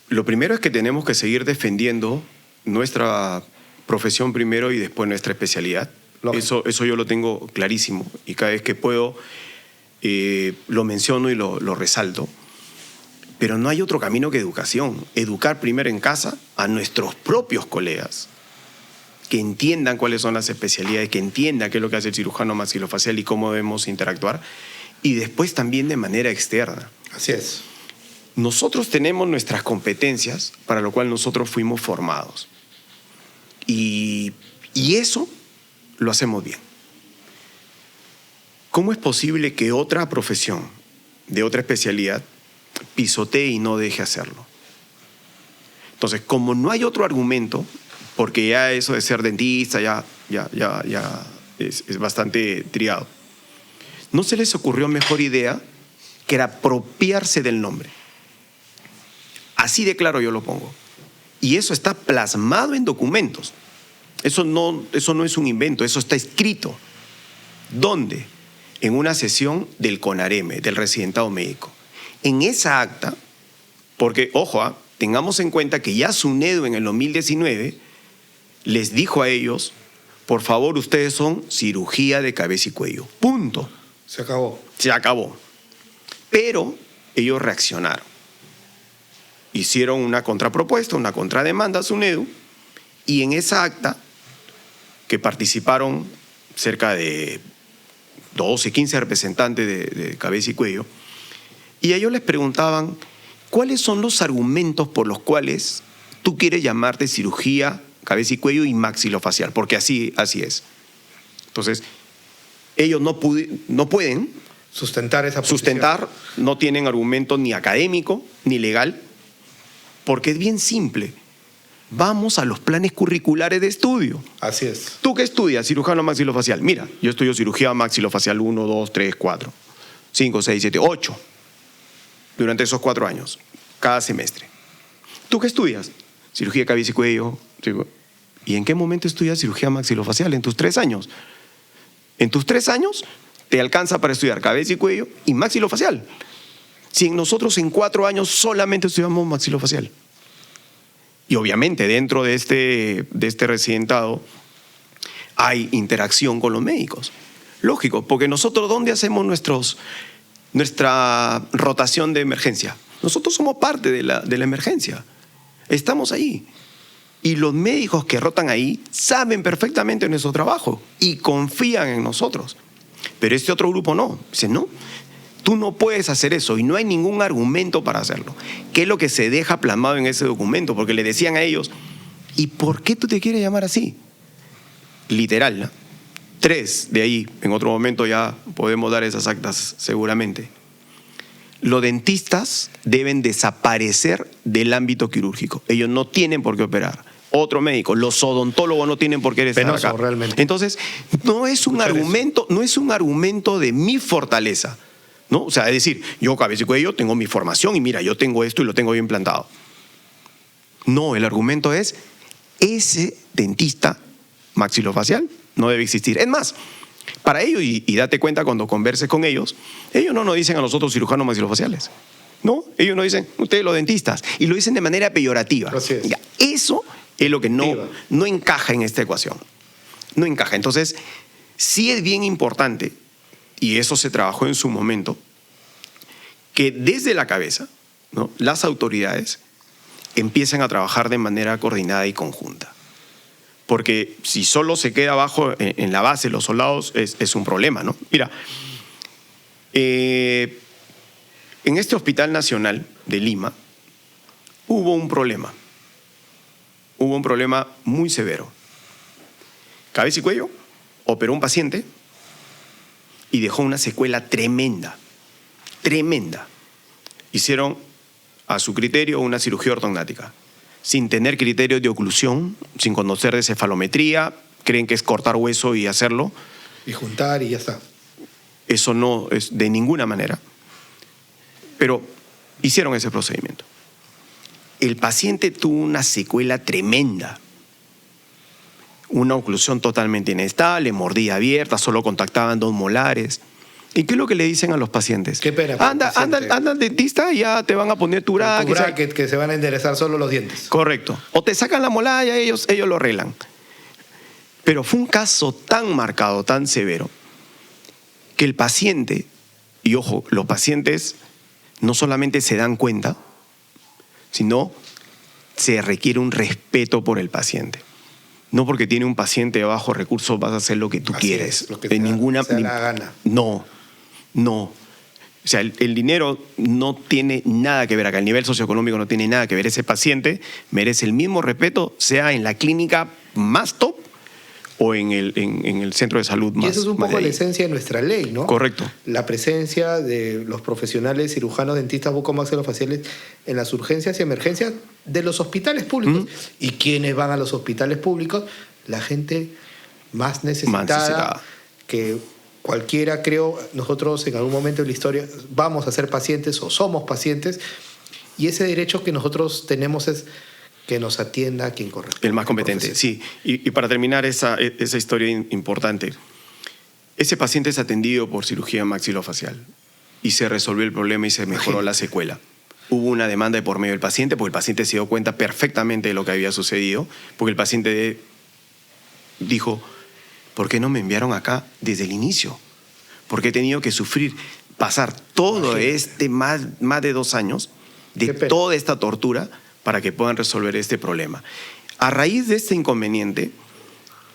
Speaker 2: Lo primero es que tenemos que seguir defendiendo nuestra profesión primero y después nuestra especialidad. Eso yo lo tengo clarísimo y cada vez que puedo lo menciono y lo resalto. Pero no hay otro camino que educación. Educar primero en casa a nuestros propios colegas, que entiendan cuáles son las especialidades, que entiendan qué es lo que hace el cirujano maxilofacial y cómo debemos interactuar, y después también de manera externa.
Speaker 1: Así es.
Speaker 2: Nosotros tenemos nuestras competencias para lo cual nosotros fuimos formados. Y eso lo hacemos bien. ¿Cómo es posible que otra profesión de otra especialidad pisotee y no deje hacerlo? Entonces, como no hay otro argumento, porque ya eso de ser dentista ya es bastante triado, ¿no se les ocurrió mejor idea que era apropiarse del nombre? Así de claro yo lo pongo. Y eso está plasmado en documentos. Eso no es un invento, eso está escrito. ¿Dónde? En una sesión del CONAREME, del residentado médico. En esa acta, porque, ojo, tengamos en cuenta que ya SUNEDU en el 2019 les dijo a ellos, por favor, ustedes son cirugía de cabeza y cuello. Punto.
Speaker 1: Se acabó.
Speaker 2: Se acabó. Pero ellos reaccionaron. Hicieron una contrapropuesta, una contrademanda a SUNEDU, y en esa acta, que participaron cerca de 12, 15 representantes de cabeza y cuello, y ellos les preguntaban, ¿cuáles son los argumentos por los cuales tú quieres llamarte cirugía, cabeza y cuello y maxilofacial? Porque así es. Entonces, ellos no pueden
Speaker 1: sustentar esa posición.
Speaker 2: No tienen argumento ni académico ni legal, porque es bien simple. Vamos a los planes curriculares de estudio.
Speaker 1: Así es.
Speaker 2: ¿Tú qué estudias? Cirujano maxilofacial. Mira, yo estudio cirugía maxilofacial 1, 2, 3, 4, 5, 6, 7, 8. Durante esos 4 años, cada semestre. ¿Tú qué estudias? Cirugía de cabeza y cuello. ¿Y en qué momento estudias cirugía maxilofacial? En tus 3 años. En tus 3 años te alcanza para estudiar cabeza y cuello y maxilofacial. Si nosotros en 4 años solamente estudiamos maxilofacial. Y obviamente dentro de este residentado hay interacción con los médicos. Lógico, porque nosotros ¿dónde hacemos nuestra rotación de emergencia? Nosotros somos parte de la emergencia. Estamos ahí. Y los médicos que rotan ahí saben perfectamente nuestro trabajo y confían en nosotros. Pero este otro grupo no. Dice, no, tú no puedes hacer eso y no hay ningún argumento para hacerlo. ¿Qué es lo que se deja plasmado en ese documento? Porque le decían a ellos, ¿y por qué tú te quieres llamar así? Literal, ¿no? 3 de ahí, en otro momento ya podemos dar esas actas seguramente. Los dentistas deben desaparecer del ámbito quirúrgico. Ellos no tienen por qué operar. Otro médico, los odontólogos no tienen por qué estar
Speaker 1: penoso,
Speaker 2: acá.
Speaker 1: realmente.
Speaker 2: Entonces, no es un argumento de mi fortaleza. ¿no? O sea, es decir, yo cabeza y cuello tengo mi formación y mira, yo tengo esto y lo tengo bien plantado. No, el argumento es, ese dentista maxilofacial no debe existir. Es más, para ello, y date cuenta cuando converses con ellos no nos dicen a nosotros cirujanos maxilofaciales. No, ellos nos dicen, ustedes los dentistas, y lo dicen de manera peyorativa.
Speaker 1: Así es.
Speaker 2: Ya, eso es lo que no encaja en esta ecuación. No encaja. Entonces, sí es bien importante, y eso se trabajó en su momento, que desde la cabeza, ¿no?, las autoridades empiecen a trabajar de manera coordinada y conjunta. Porque si solo se queda abajo en la base los soldados, es un problema, ¿no? Mira, en este Hospital Nacional de Lima hubo un problema. Hubo un problema muy severo. Cabeza y cuello operó un paciente y dejó una secuela tremenda. Tremenda. Hicieron a su criterio una cirugía ortognática, sin tener criterios de oclusión, sin conocer de cefalometría, creen que es cortar hueso y hacerlo.
Speaker 1: Y juntar y ya está.
Speaker 2: Eso no es de ninguna manera. Pero hicieron ese procedimiento. El paciente tuvo una secuela tremenda. Una oclusión totalmente inestable, mordida abierta, solo contactaban 2 molares. ¿Y qué es lo que le dicen a los pacientes?
Speaker 1: Qué pena.
Speaker 2: Anda al dentista y ya te van a poner tu bracket.
Speaker 1: Que se van a enderezar solo los dientes.
Speaker 2: Correcto. O te sacan la molada y ellos lo arreglan. Pero fue un caso tan marcado, tan severo, que el paciente, y ojo, los pacientes no solamente se dan cuenta, sino se requiere un respeto por el paciente. No porque tiene un paciente de bajos recursos vas a hacer lo que tú
Speaker 1: Así
Speaker 2: quieres.
Speaker 1: es, lo que
Speaker 2: de ninguna
Speaker 1: te da la gana.
Speaker 2: No. O sea, el dinero no tiene nada que ver acá. El nivel socioeconómico no tiene nada que ver. Ese paciente merece el mismo respeto, sea en la clínica más top o en el centro de salud más.
Speaker 1: Y eso es un
Speaker 2: más
Speaker 1: poco
Speaker 2: de
Speaker 1: la
Speaker 2: ahí.
Speaker 1: esencia de nuestra ley, ¿no?
Speaker 2: Correcto.
Speaker 1: La presencia de los profesionales cirujanos, dentistas, bucomaxilofaciales en las urgencias y emergencias de los hospitales públicos. ¿Y quiénes van a los hospitales públicos? La gente más necesitada. Que cualquiera, creo, nosotros en algún momento de la historia vamos a ser pacientes o somos pacientes, y ese derecho que nosotros tenemos es que nos atienda quien corresponde.
Speaker 2: El más competente, sí. Y para terminar esa historia importante, ese paciente es atendido por cirugía maxilofacial y se resolvió el problema y se mejoró la secuela. Hubo una demanda de por medio del paciente porque el paciente se dio cuenta perfectamente de lo que había sucedido, porque el paciente dijo, ¿por qué no me enviaron acá desde el inicio? Porque he tenido que pasar todo más de 2 años de toda esta tortura para que puedan resolver este problema. A raíz de este inconveniente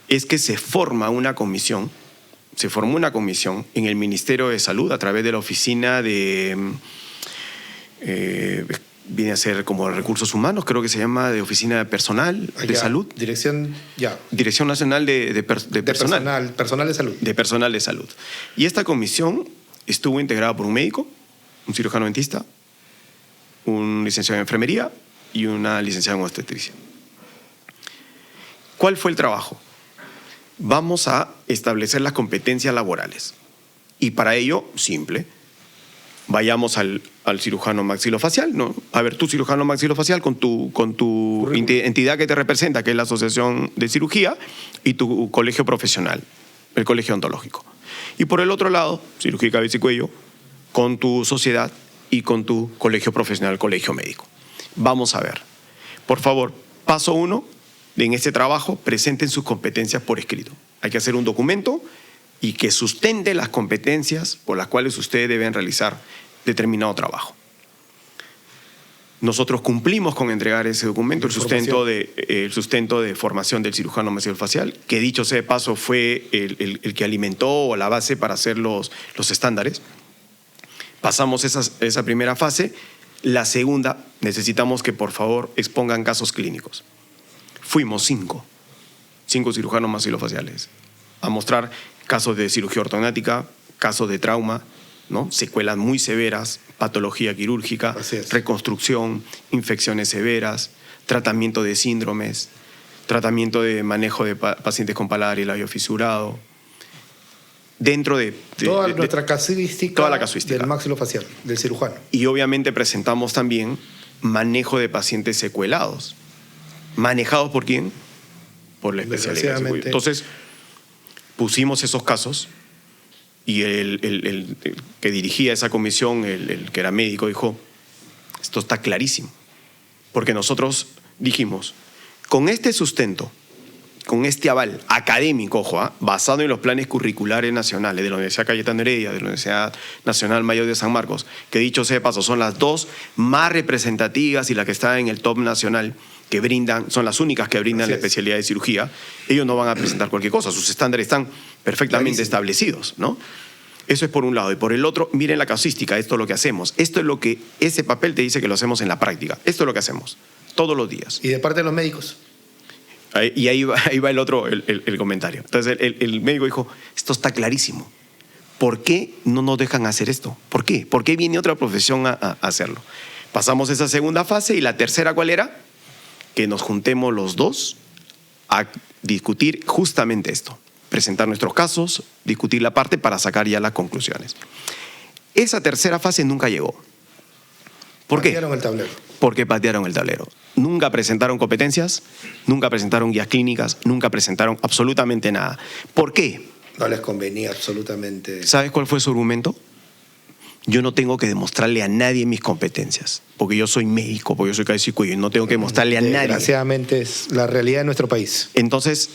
Speaker 2: es que se formó una comisión en el Ministerio de Salud a través de la oficina de, viene a ser como Recursos Humanos, creo que se llama, de Oficina de Personal de Salud.
Speaker 1: Dirección
Speaker 2: Nacional de Personal.
Speaker 1: Personal de Salud.
Speaker 2: De Personal de Salud. Y esta comisión estuvo integrada por un médico, un cirujano dentista, un licenciado en enfermería y una licenciada en obstetricia. ¿Cuál fue el trabajo? Vamos a establecer las competencias laborales. Y para ello, simple, vayamos al cirujano maxilofacial, ¿no? A ver, tú cirujano maxilofacial con tu entidad que te representa, que es la Asociación de Cirugía, y tu colegio profesional, el colegio odontológico. Y por el otro lado, cirugía de cabeza y cuello, con tu sociedad y con tu colegio profesional, colegio médico. Vamos a ver. Por favor, paso 1, en este trabajo, presenten sus competencias por escrito. Hay que hacer un documento y que sustente las competencias por las cuales ustedes deben realizar determinado trabajo. Nosotros cumplimos con entregar ese documento, el sustento de formación del cirujano maxilofacial, que dicho sea de paso fue el que alimentó la base para hacer los estándares. Pasamos esa primera fase. La segunda, necesitamos que por favor expongan casos clínicos. Fuimos 5 cirujanos maxilofaciales a mostrar casos de cirugía ortognática, casos de trauma, ¿no? Secuelas muy severas, patología quirúrgica, reconstrucción, infecciones severas, tratamiento de síndromes, tratamiento de manejo de pacientes con paladar y labio fisurado, dentro de
Speaker 1: nuestra casuística,
Speaker 2: toda la casuística
Speaker 1: del maxilofacial, del cirujano.
Speaker 2: Y obviamente presentamos también manejo de pacientes secuelados. ¿Manejados por quién? Por la especialidad. Entonces, pusimos esos casos y el que dirigía esa comisión, el que era médico, dijo, esto está clarísimo. Porque nosotros dijimos, con este sustento, con este aval académico, ojo, basado en los planes curriculares nacionales de la Universidad Cayetano Heredia, de la Universidad Nacional Mayor de San Marcos, que dicho sea de paso, son las dos más representativas y las que están en el top nacional, que brindan, son las únicas que brindan la especialidad de cirugía, ellos no van a presentar cualquier cosa, sus estándares están perfectamente establecidos, ¿no? Eso es por un lado. Y por el otro, miren la casuística, esto es lo que hacemos. Esto es lo que ese papel te dice que lo hacemos en la práctica. Esto es lo que hacemos todos los días.
Speaker 1: ¿Y de parte de los médicos?
Speaker 2: Y ahí va el otro, el comentario. Entonces el médico dijo, esto está clarísimo. ¿Por qué no nos dejan hacer esto? ¿Por qué? ¿Por qué viene otra profesión a hacerlo? Pasamos esa segunda fase y la tercera, ¿cuál era? Que nos juntemos los dos a discutir justamente esto. Presentar nuestros casos, discutir la parte para sacar ya las conclusiones. Esa tercera fase nunca llegó. ¿Por qué?
Speaker 1: Patearon el tablero.
Speaker 2: Porque patearon el tablero. Nunca presentaron competencias, nunca presentaron guías clínicas, nunca presentaron absolutamente nada. ¿Por qué?
Speaker 1: No les convenía absolutamente.
Speaker 2: ¿Sabes cuál fue su argumento? Yo no tengo que demostrarle a nadie mis competencias, porque yo soy médico, porque yo soy cabeza y cuello, y no tengo que demostrarle a nadie.
Speaker 1: Desgraciadamente es la realidad de nuestro país.
Speaker 2: Entonces,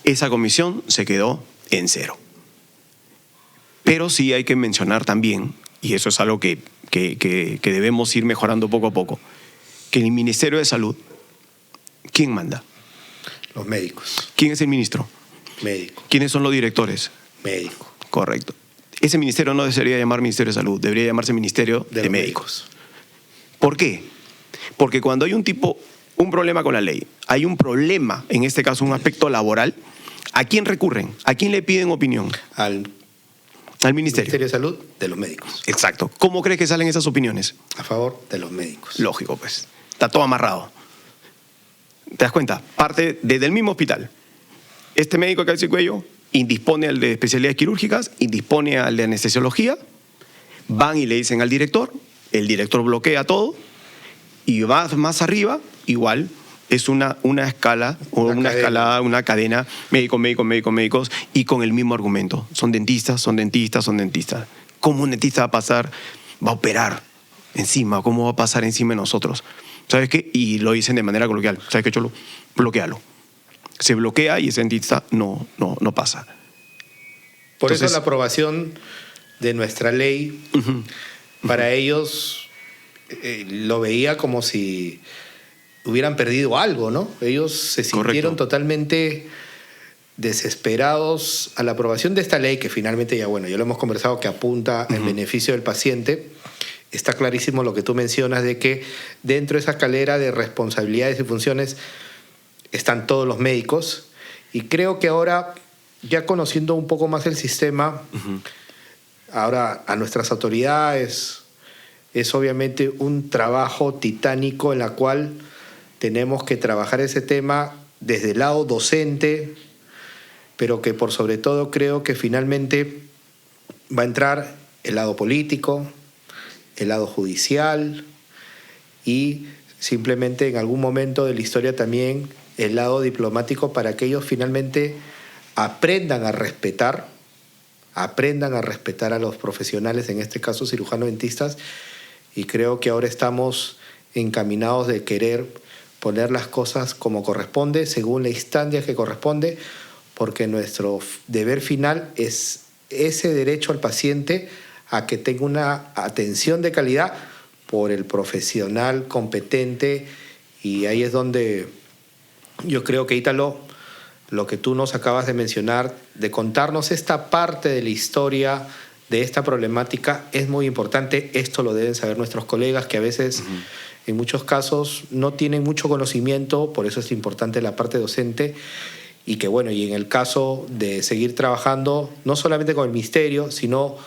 Speaker 2: esa comisión se quedó en cero. Pero sí hay que mencionar también, y eso es algo que debemos ir mejorando poco a poco, que el Ministerio de Salud, ¿quién manda?
Speaker 1: Los médicos.
Speaker 2: ¿Quién es el ministro?
Speaker 1: Médico.
Speaker 2: ¿Quiénes son los directores?
Speaker 1: Médico.
Speaker 2: Correcto. Ese ministerio no debería llamar Ministerio de Salud, debería llamarse Ministerio de Médicos. ¿Por qué? Porque cuando hay un problema con la ley, hay un problema, en este caso un aspecto laboral, ¿a quién recurren? ¿A quién le piden opinión?
Speaker 1: Al
Speaker 2: Ministerio
Speaker 1: de Salud de los médicos.
Speaker 2: Exacto. ¿Cómo crees que salen esas opiniones?
Speaker 1: A favor de los médicos.
Speaker 2: Lógico, pues. Está todo amarrado. ¿Te das cuenta? Parte desde el mismo hospital. Este médico de cabeza y cuello indispone al de especialidades quirúrgicas, indispone al de anestesiología, van y le dicen al director, el director bloquea todo, y va más arriba, igual, es una escala, o una escalada, una cadena, médicos, y con el mismo argumento. Son dentistas. ¿Cómo un dentista va a pasar, va a operar encima? ¿Cómo va a pasar encima de nosotros? ¿Sabes qué? Y lo dicen de manera coloquial. ¿Sabes qué, Cholo? Bloquéalo. Se bloquea y ese dentista no pasa.
Speaker 1: Por eso la aprobación de nuestra ley, para ellos lo veía como si hubieran perdido algo, ¿no? Ellos se sintieron totalmente desesperados a la aprobación de esta ley, que finalmente ya lo hemos conversado, que apunta en beneficio del paciente. Está clarísimo lo que tú mencionas de que dentro de esa escalera de responsabilidades y funciones están todos los médicos, y creo que ahora, ya conociendo un poco más el sistema, ahora a nuestras autoridades es obviamente un trabajo titánico en la cual tenemos que trabajar ese tema desde el lado docente, pero que por sobre todo creo que finalmente va a entrar el lado político, el lado judicial y simplemente en algún momento de la historia también el lado diplomático, para que ellos finalmente aprendan a respetar a los profesionales, en este caso cirujanos dentistas, y creo que ahora estamos encaminados de querer poner las cosas como corresponde, según la instancia que corresponde, porque nuestro deber final es ese derecho al paciente a que tenga una atención de calidad por el profesional competente, y ahí es donde yo creo que, Ítalo, lo que tú nos acabas de mencionar, de contarnos esta parte de la historia de esta problemática, es muy importante. Esto lo deben saber nuestros colegas, que a veces, en muchos casos, no tienen mucho conocimiento, por eso es importante la parte docente, y que y en el caso de seguir trabajando, no solamente con el ministerio, sino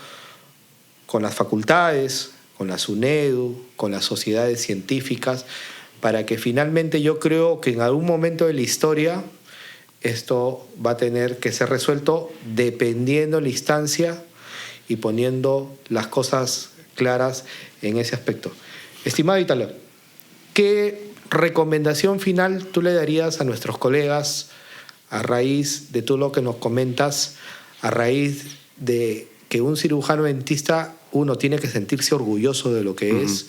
Speaker 1: con las facultades, con la SUNEDU, con las sociedades científicas, para que finalmente yo creo que en algún momento de la historia esto va a tener que ser resuelto dependiendo la instancia y poniendo las cosas claras en ese aspecto. Estimado Ítalo, ¿qué recomendación final tú le darías a nuestros colegas a raíz de todo lo que nos comentas, a raíz de que un cirujano dentista, uno tiene que sentirse orgulloso de lo que es,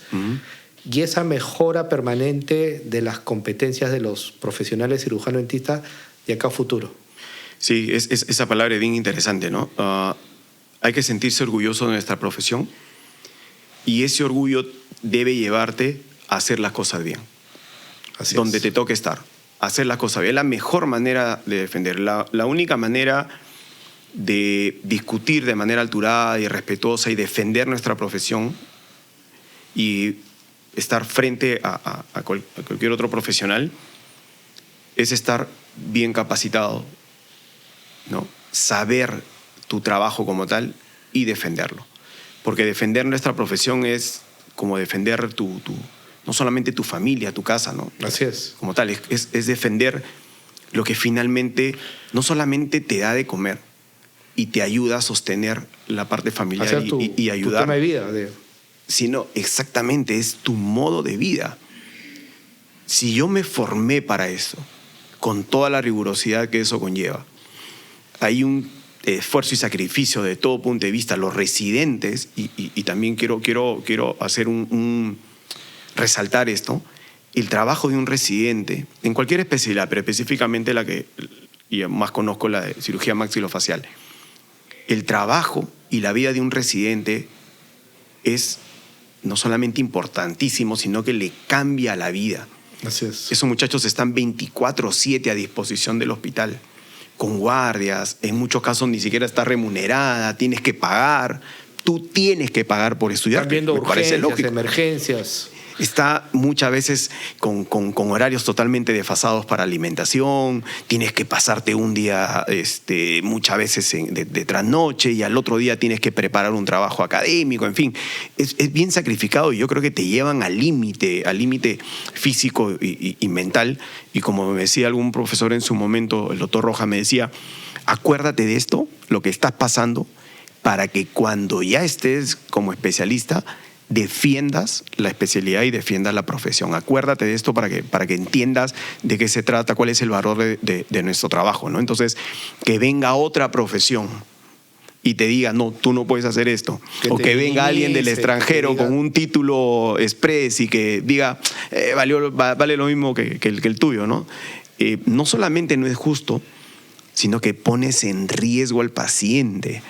Speaker 1: y esa mejora permanente de las competencias de los profesionales cirujanos dentistas de acá a futuro?
Speaker 2: Sí, esa palabra es bien interesante, ¿no? Hay que sentirse orgulloso de nuestra profesión y ese orgullo debe llevarte a hacer las cosas bien.
Speaker 1: Así
Speaker 2: donde
Speaker 1: es.
Speaker 2: te toque estar. Hacer las cosas bien. Es la mejor manera de defender. La única manera de discutir de manera alturada y respetuosa y defender nuestra profesión y estar frente a cualquier otro profesional es estar bien capacitado, ¿no? Saber tu trabajo como tal y defenderlo. Porque defender nuestra profesión es como defender no solamente tu familia, tu casa, ¿no?
Speaker 1: Así es.
Speaker 2: Como tal, es defender lo que finalmente no solamente te da de comer y te ayuda a sostener la parte familiar
Speaker 1: Hacer
Speaker 2: y ayudar,
Speaker 1: tu tema de vida.
Speaker 2: sino exactamente es tu modo de vida. Si yo me formé para eso, con toda la rigurosidad que eso conlleva, hay un esfuerzo y sacrificio de todo punto de vista. Los residentes, y también quiero hacer resaltar esto, el trabajo de un residente, en cualquier especialidad, pero específicamente la que y más conozco, la de cirugía maxilofacial, el trabajo y la vida de un residente es no solamente importantísimo, sino que le cambia la vida.
Speaker 1: Así es.
Speaker 2: Esos muchachos están 24/7 a disposición del hospital, con guardias, en muchos casos ni siquiera está remunerada, tienes que pagar, tú tienes que pagar por estudiar.
Speaker 1: Están viendo
Speaker 2: me parece
Speaker 1: urgencias,
Speaker 2: lógico.
Speaker 1: emergencias.
Speaker 2: Está muchas veces con horarios totalmente desfasados para alimentación, tienes que pasarte un día muchas veces de trasnoche y al otro día tienes que preparar un trabajo académico, en fin, es bien sacrificado y yo creo que te llevan al límite físico y mental. Y como me decía algún profesor en su momento, el doctor Rojas me decía, acuérdate de esto, lo que estás pasando, para que cuando ya estés como especialista defiendas la especialidad y defiendas la profesión. Acuérdate de esto para que entiendas de qué se trata, cuál es el valor de nuestro trabajo, ¿no? Entonces, que venga otra profesión y te diga, no, tú no puedes hacer esto. O que venga alguien del extranjero con un título express y que diga, vale lo mismo que el tuyo, ¿no? No solamente no es justo, sino que pones en riesgo al paciente.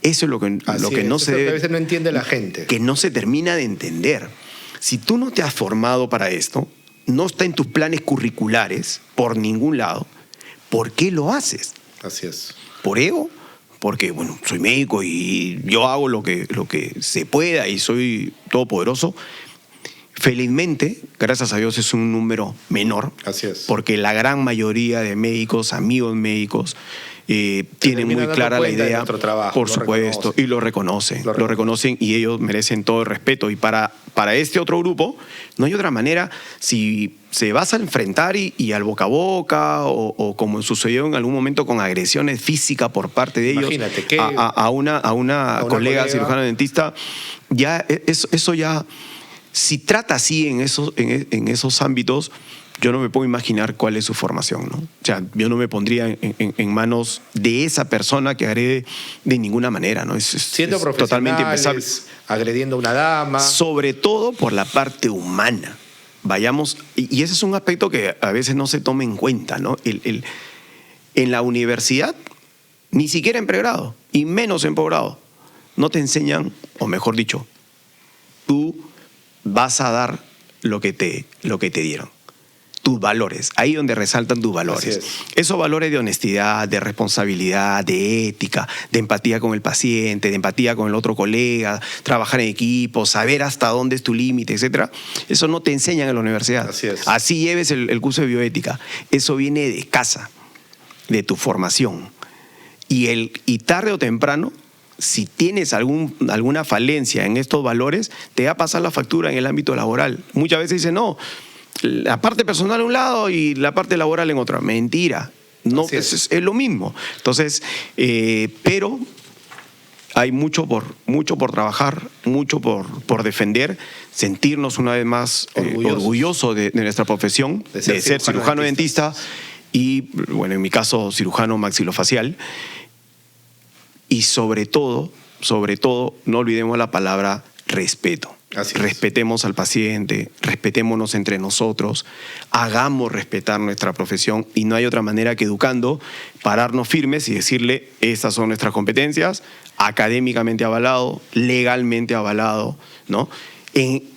Speaker 2: Eso es lo que no se debe,
Speaker 1: a veces no entiende la gente.
Speaker 2: que no se termina de entender. Si tú no te has formado para esto, no está en tus planes curriculares por ningún lado, ¿por qué lo haces?
Speaker 1: Así es.
Speaker 2: ¿Por ego? Porque, bueno, soy médico y yo hago lo que se pueda y soy todopoderoso. Felizmente, gracias a Dios, es un número menor.
Speaker 1: Así es.
Speaker 2: Porque la gran mayoría de médicos, amigos médicos, tienen muy clara la idea, por supuesto, y lo reconocen y ellos merecen todo el respeto. Y para este otro grupo, no hay otra manera. Si se vas a enfrentar y al boca a boca o como sucedió en algún momento con agresiones físicas por parte de ellos a una colega cirujana dentista, ya eso ya, si trata así en esos ámbitos, yo no me puedo imaginar cuál es su formación, ¿no? O sea, yo no me pondría en manos de esa persona que agrede de ninguna manera, ¿no?
Speaker 1: Siendo
Speaker 2: es totalmente impensable.
Speaker 1: Agrediendo a una dama.
Speaker 2: Sobre todo por la parte humana. Vayamos, y ese es un aspecto que a veces no se toma en cuenta, ¿no? En la universidad, ni siquiera en pregrado, y menos en posgrado, no te enseñan, o mejor dicho, tú vas a dar lo que te dieron. Tus valores, ahí donde resaltan tus valores. Esos valores de honestidad, de responsabilidad, de ética, de empatía con el paciente, de empatía con el otro colega, trabajar en equipo, saber hasta dónde es tu límite, etc. Eso no te enseñan en la universidad. Así lleves el curso de bioética. Eso viene de casa, de tu formación. Y tarde o temprano, si tienes alguna falencia en estos valores, te va a pasar la factura en el ámbito laboral. Muchas veces dicen, no, la parte personal a un lado y la parte laboral en otra. Mentira. No,
Speaker 1: Así es.
Speaker 2: es lo mismo. Entonces, pero hay mucho por trabajar, mucho por defender, sentirnos una vez más orgullosos de nuestra profesión, de ser cirujano dentista y, bueno, en mi caso, cirujano maxilofacial. Y sobre todo, no olvidemos la palabra respeto. Respetemos al paciente, respetémonos entre nosotros, hagamos respetar nuestra profesión, y no hay otra manera que educando, pararnos firmes y decirle: estas son nuestras competencias, académicamente avalado, legalmente avalado, ¿no?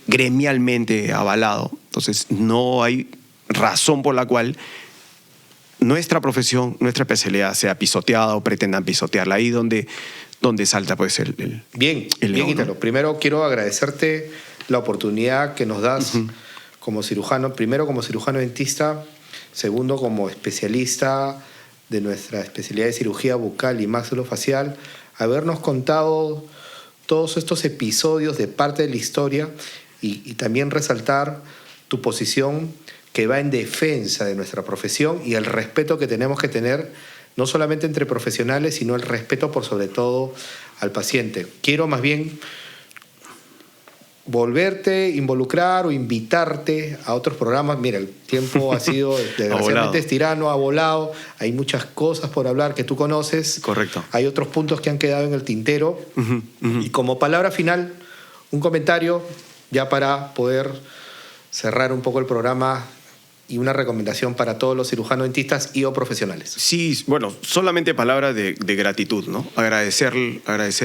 Speaker 2: Gremialmente avalado. Entonces no hay razón por la cual nuestra profesión, nuestra especialidad sea pisoteada o pretendan pisotearla. Ahí donde salta pues el
Speaker 1: Bien,
Speaker 2: león,
Speaker 1: Ítalo.
Speaker 2: ¿no?
Speaker 1: Primero quiero agradecerte la oportunidad que nos das como cirujano, primero como cirujano dentista, segundo como especialista de nuestra especialidad de cirugía bucal y maxilofacial, habernos contado todos estos episodios de parte de la historia y también resaltar tu posición que va en defensa de nuestra profesión y el respeto que tenemos que tener no solamente entre profesionales, sino el respeto por sobre todo al paciente. Quiero más bien volverte a involucrar o invitarte a otros programas. Mira, el tiempo ha sido desgraciadamente es tirano, ha volado, hay muchas cosas por hablar que tú conoces.
Speaker 2: Correcto.
Speaker 1: Hay otros puntos que han quedado en el tintero. Y como palabra final, un comentario ya para poder cerrar un poco el programa y una recomendación para todos los cirujanos dentistas y o profesionales.
Speaker 2: Sí, bueno, solamente palabras de gratitud, ¿no? Agradecer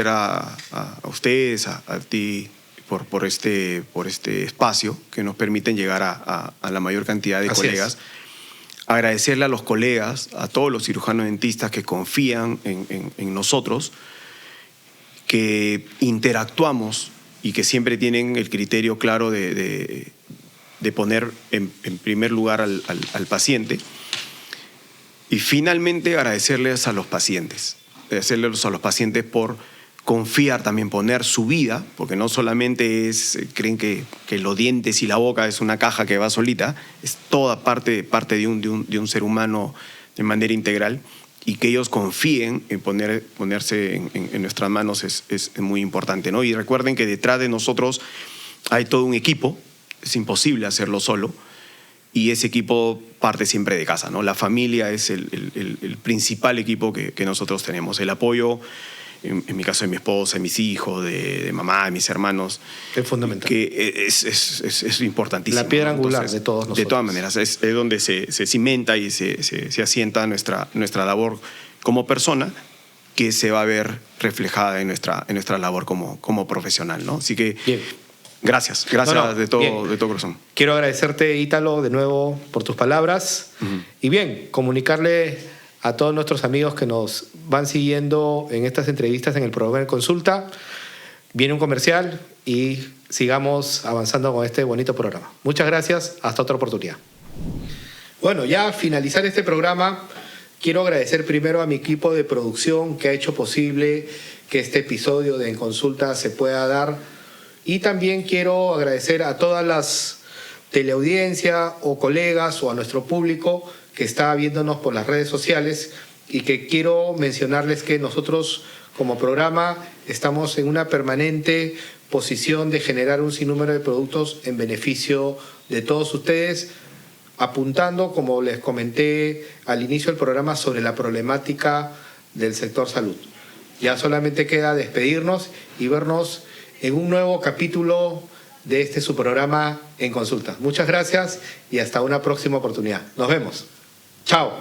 Speaker 2: a ustedes, a ti, por este espacio que nos permiten llegar a la mayor cantidad de colegas. Agradecerle a los colegas, a todos los cirujanos dentistas que confían en nosotros, que interactuamos y que siempre tienen el criterio claro de poner en primer lugar al paciente. Y finalmente agradecerles a los pacientes, por confiar también, poner su vida, porque no solamente creen que los dientes y la boca es una caja que va solita, es toda parte de un ser humano de manera integral, y que ellos confíen en ponerse en nuestras manos es muy importante, ¿no? Y recuerden que detrás de nosotros hay todo un equipo. Es imposible hacerlo solo, y ese equipo parte siempre de casa, ¿no? La familia es el principal equipo que nosotros tenemos. El apoyo, en mi caso, de mi esposa, de mis hijos, de mamá, de mis hermanos.
Speaker 1: Es fundamental.
Speaker 2: Que es importantísimo.
Speaker 1: La piedra angular.
Speaker 2: Entonces,
Speaker 1: de todos nosotros.
Speaker 2: De todas maneras, es donde se cimenta y se asienta nuestra labor como persona, que se va a ver reflejada en nuestra labor como profesional, ¿no? Así que...
Speaker 1: Bien.
Speaker 2: Gracias de todo corazón.
Speaker 1: Quiero agradecerte, Ítalo, de nuevo por tus palabras. Y bien, comunicarle a todos nuestros amigos que nos van siguiendo en estas entrevistas en el programa de Consulta. Viene un comercial y sigamos avanzando con este bonito programa. Muchas gracias, hasta otra oportunidad. Bueno, ya al finalizar este programa, quiero agradecer primero a mi equipo de producción que ha hecho posible que este episodio de En Consulta se pueda dar. Y también quiero agradecer a todas las teleaudiencias o colegas o a nuestro público que está viéndonos por las redes sociales, y que quiero mencionarles que nosotros como programa estamos en una permanente posición de generar un sinnúmero de productos en beneficio de todos ustedes, apuntando, como les comenté al inicio del programa, sobre la problemática del sector salud. Ya solamente queda despedirnos y vernos en un nuevo capítulo de su programa En Consulta. Muchas gracias y hasta una próxima oportunidad. Nos vemos. Chao.